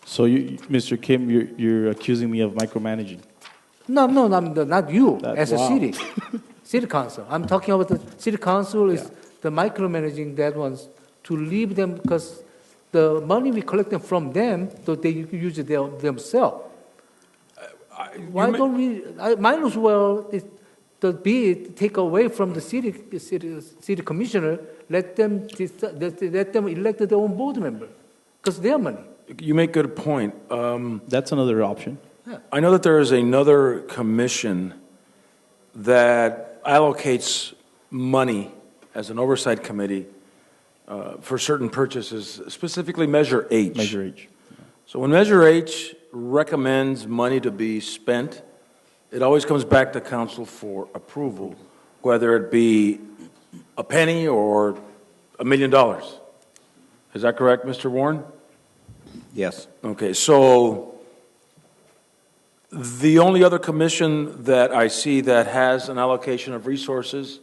So, Mr. Kim, you're accusing me of micromanaging? No, not you, as a city council. I'm talking about the city council is the micromanaging that ones to leave them because the money we collecting from them, so they use it themselves. Why don't we? Might as well the bid take away from the city commissioner. Let them elect their own board member, because their money. You make a good point. That's another option. I know that there is another commission that allocates money as an oversight committee for certain purchases, specifically Measure H. Measure H. So when Measure H recommends money to be spent, it always comes back to council for approval, whether it be a penny or $1 million. Is that correct, Mr. Warren? Yes. Okay, so the only other commission that I see that has an allocation of resources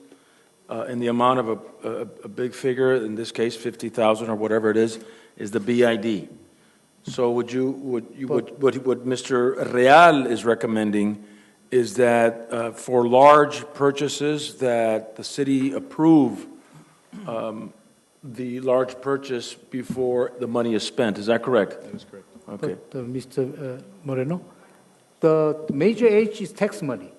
in the amount of a big figure, in this case 50,000 or whatever it is the BID. So what Mr. Real is recommending is that for large purchases that the city approve the large purchase before the money is spent. Is that correct? That is correct. Okay. But, Mr. Moreno, the Major H is tax money.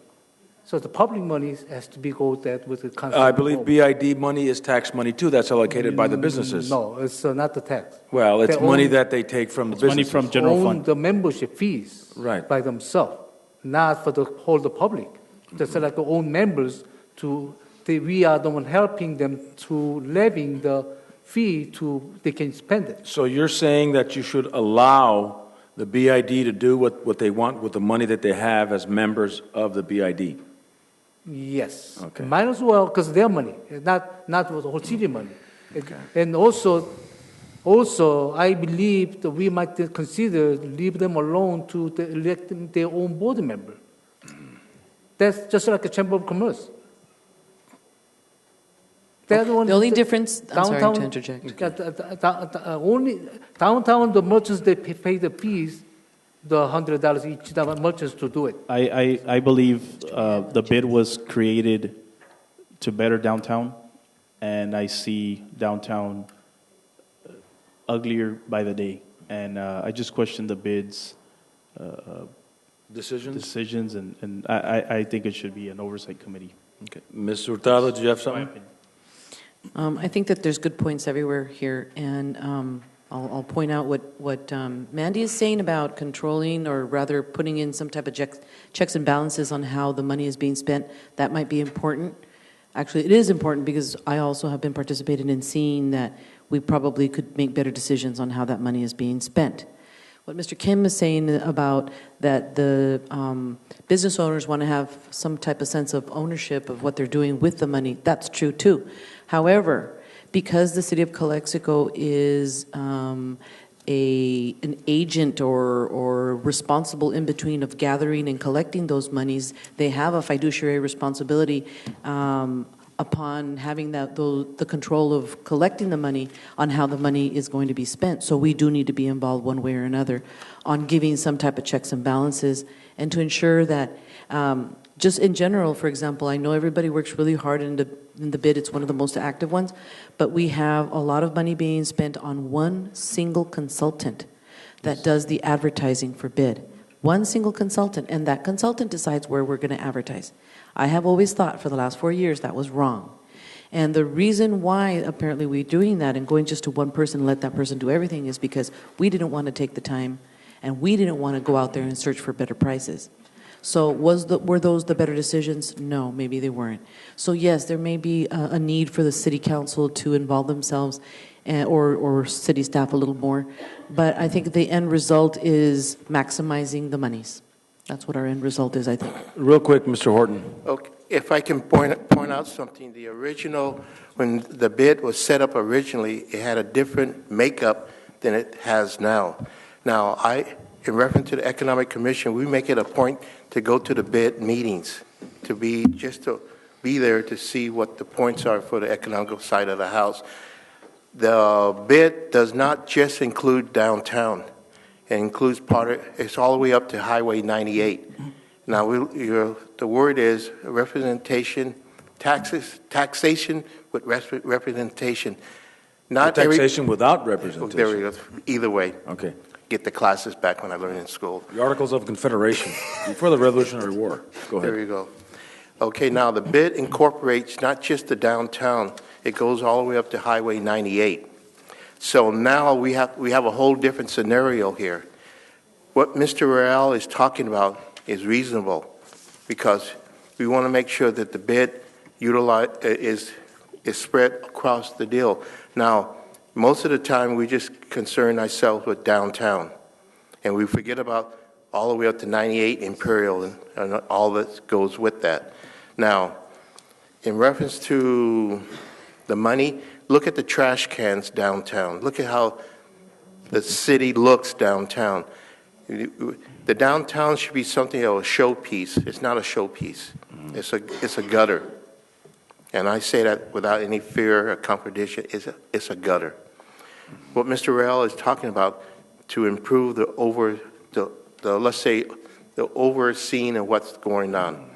So the public money has to be go that with the council. I believe BID money is tax money too. That's allocated by the businesses. No, it's not the tax. Well, it's They money own- that they take from the businesses. money from general own fund. the membership fees Right. by themselves, not for the whole the public. Just like the own members we are the one helping them to levying the fee they can spend it. So you're saying that you should allow the BID to do what they want with the money that they have as members of the BID? Yes. Okay. Might as well, because their money, not the whole city money. And also, I believe that we might consider leave them alone to elect their own board member. That's just like a Chamber of Commerce. They're the only difference, I'm sorry to interject. Only downtown, the merchants, they pay the fees, the $100 each merchants to do it. I believe the bid was created to better downtown, and I see downtown uglier by the day. And I just question the bids decisions, and I think it should be an oversight committee. Okay. Ms. Hurtado, do you have something? I think that there's good points everywhere here, and I'll point out what Mandy is saying about controlling, or rather putting in some type of checks and balances on how the money is being spent. That might be important. Actually, it is important because I also have been participating in seeing that we probably could make better decisions on how that money is being spent. What Mr. Kim is saying about that the business owners want to have some type of sense of ownership of what they're doing with the money, that's true too. However, because the city of Calexico is an agent or responsible in between of gathering and collecting those monies, they have a fiduciary responsibility upon having the control of collecting the money on how the money is going to be spent. So we do need to be involved one way or another on giving some type of checks and balances, and to ensure that just in general, for example, I know everybody works really hard in the bid. It's one of the most active ones, but we have a lot of money being spent on one single consultant that does the advertising for bid. One single consultant, and that consultant decides where we're going to advertise. I have always thought for the last 4 years that was wrong. And the reason why apparently we're doing that and going just to one person and let that person do everything is because we didn't want to take the time and we didn't want to go out there and search for better prices. So were those the better decisions? No, maybe they weren't. So yes, there may be a need for the city council to involve themselves or city staff a little more. But I think the end result is maximizing the monies. That's what our end result is, I think. Real quick, Mr. Horton. Okay, if I can point out something, the original, when the bid was set up originally, it had a different makeup than it has now. Now, in reference to the Economic Commission, we make it a point to go to the bid meetings, to be there to see what the points are for the economic side of the house. The bid does not just include downtown. It includes it's all the way up to Highway 98. Now, the word is representation, taxation with representation. Not Taxation without representation. There we go. Either way. Okay. Get the classes back when I learned in school. The Articles of Confederation before the Revolutionary War. Go ahead. There you go. Okay, now the bid incorporates not just the downtown, it goes all the way up to Highway 98. So now we have a whole different scenario here. What Mr. Real is talking about is reasonable because we want to make sure that the bid is spread across the deal. Now, most of the time we just concern ourselves with downtown and we forget about all the way up to 98 Imperial and all that goes with that. Now, in reference to the money, look at the trash cans downtown. Look at how the city looks downtown. The downtown should be something of a showpiece. It's not a showpiece. It's a gutter. And I say that without any fear or contradiction. It's a gutter. What Mr. Real is talking about to improve the overseeing of what's going on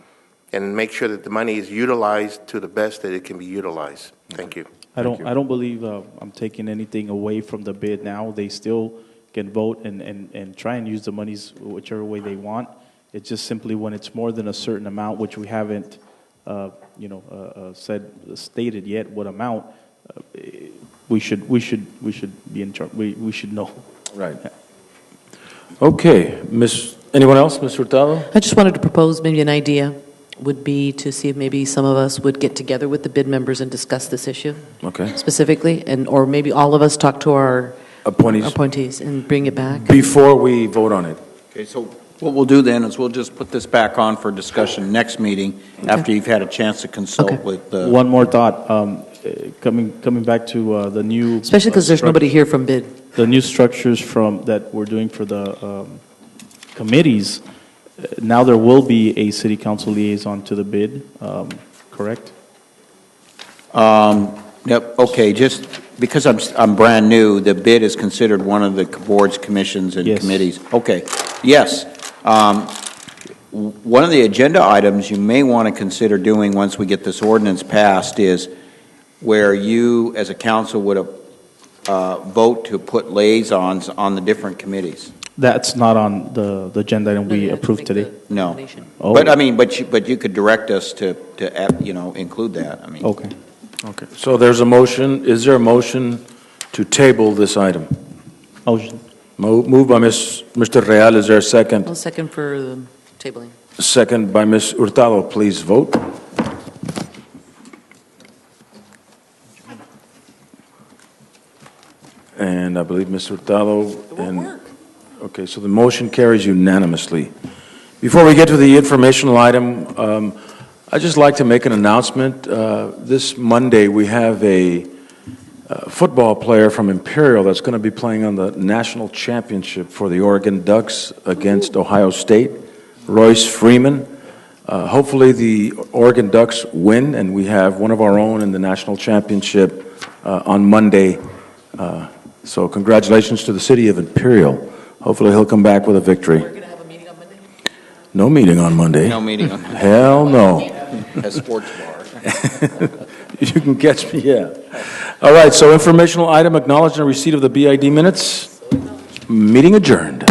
and make sure that the money is utilized to the best that it can be utilized. Thank you. I don't believe I'm taking anything away from the bid now. They still can vote and try and use the monies whichever way they want. It's just simply when it's more than a certain amount, which we haven't stated yet what amount, we should be in charge. We should know. Right. Okay. Anyone else? Ms. Hurtado? I just wanted to propose maybe an idea would be to see if maybe some of us would get together with the bid members and discuss this issue. Okay. Specifically, or maybe all of us talk to our appointees and bring it back. Before we vote on it. Okay, so what we'll do then is we'll just put this back on for discussion next meeting after you've had a chance to consult with the... One more thought. Coming back to the new... Especially because there's nobody here from bid. The new structures that we're doing for the committees, now there will be a city council liaison to the bid, correct? Yep, okay, just because I'm brand new, the bid is considered one of the boards, commissions, and committees. Okay, yes. One of the agenda items you may want to consider doing once we get this ordinance passed is where you, as a council, would vote to put liaisons on the different committees. That's not on the agenda item we approved today. No, Oh. but you could direct us to include that. I mean, okay. So there's a motion. Is there a motion to table this item? Motion. Moved by Mr. Real. Is there a second? I'll second for the tabling. Second by Ms. Hurtado. Please vote. And I believe Ms. Hurtado. Okay, so the motion carries unanimously. Before we get to the informational item, I'd just like to make an announcement. This Monday, we have a football player from Imperial that's going to be playing on the national championship for the Oregon Ducks against Ohio State, Royce Freeman. Hopefully the Oregon Ducks win, and we have one of our own in the national championship on Monday. So congratulations to the city of Imperial. Hopefully he'll come back with a victory. We're going to have a meeting on Monday? No meeting on Monday. No meeting on Monday. Hell no. A sports bar. You can catch me, yeah. All right, so informational item, acknowledged and receipt of the BID minutes. Meeting adjourned.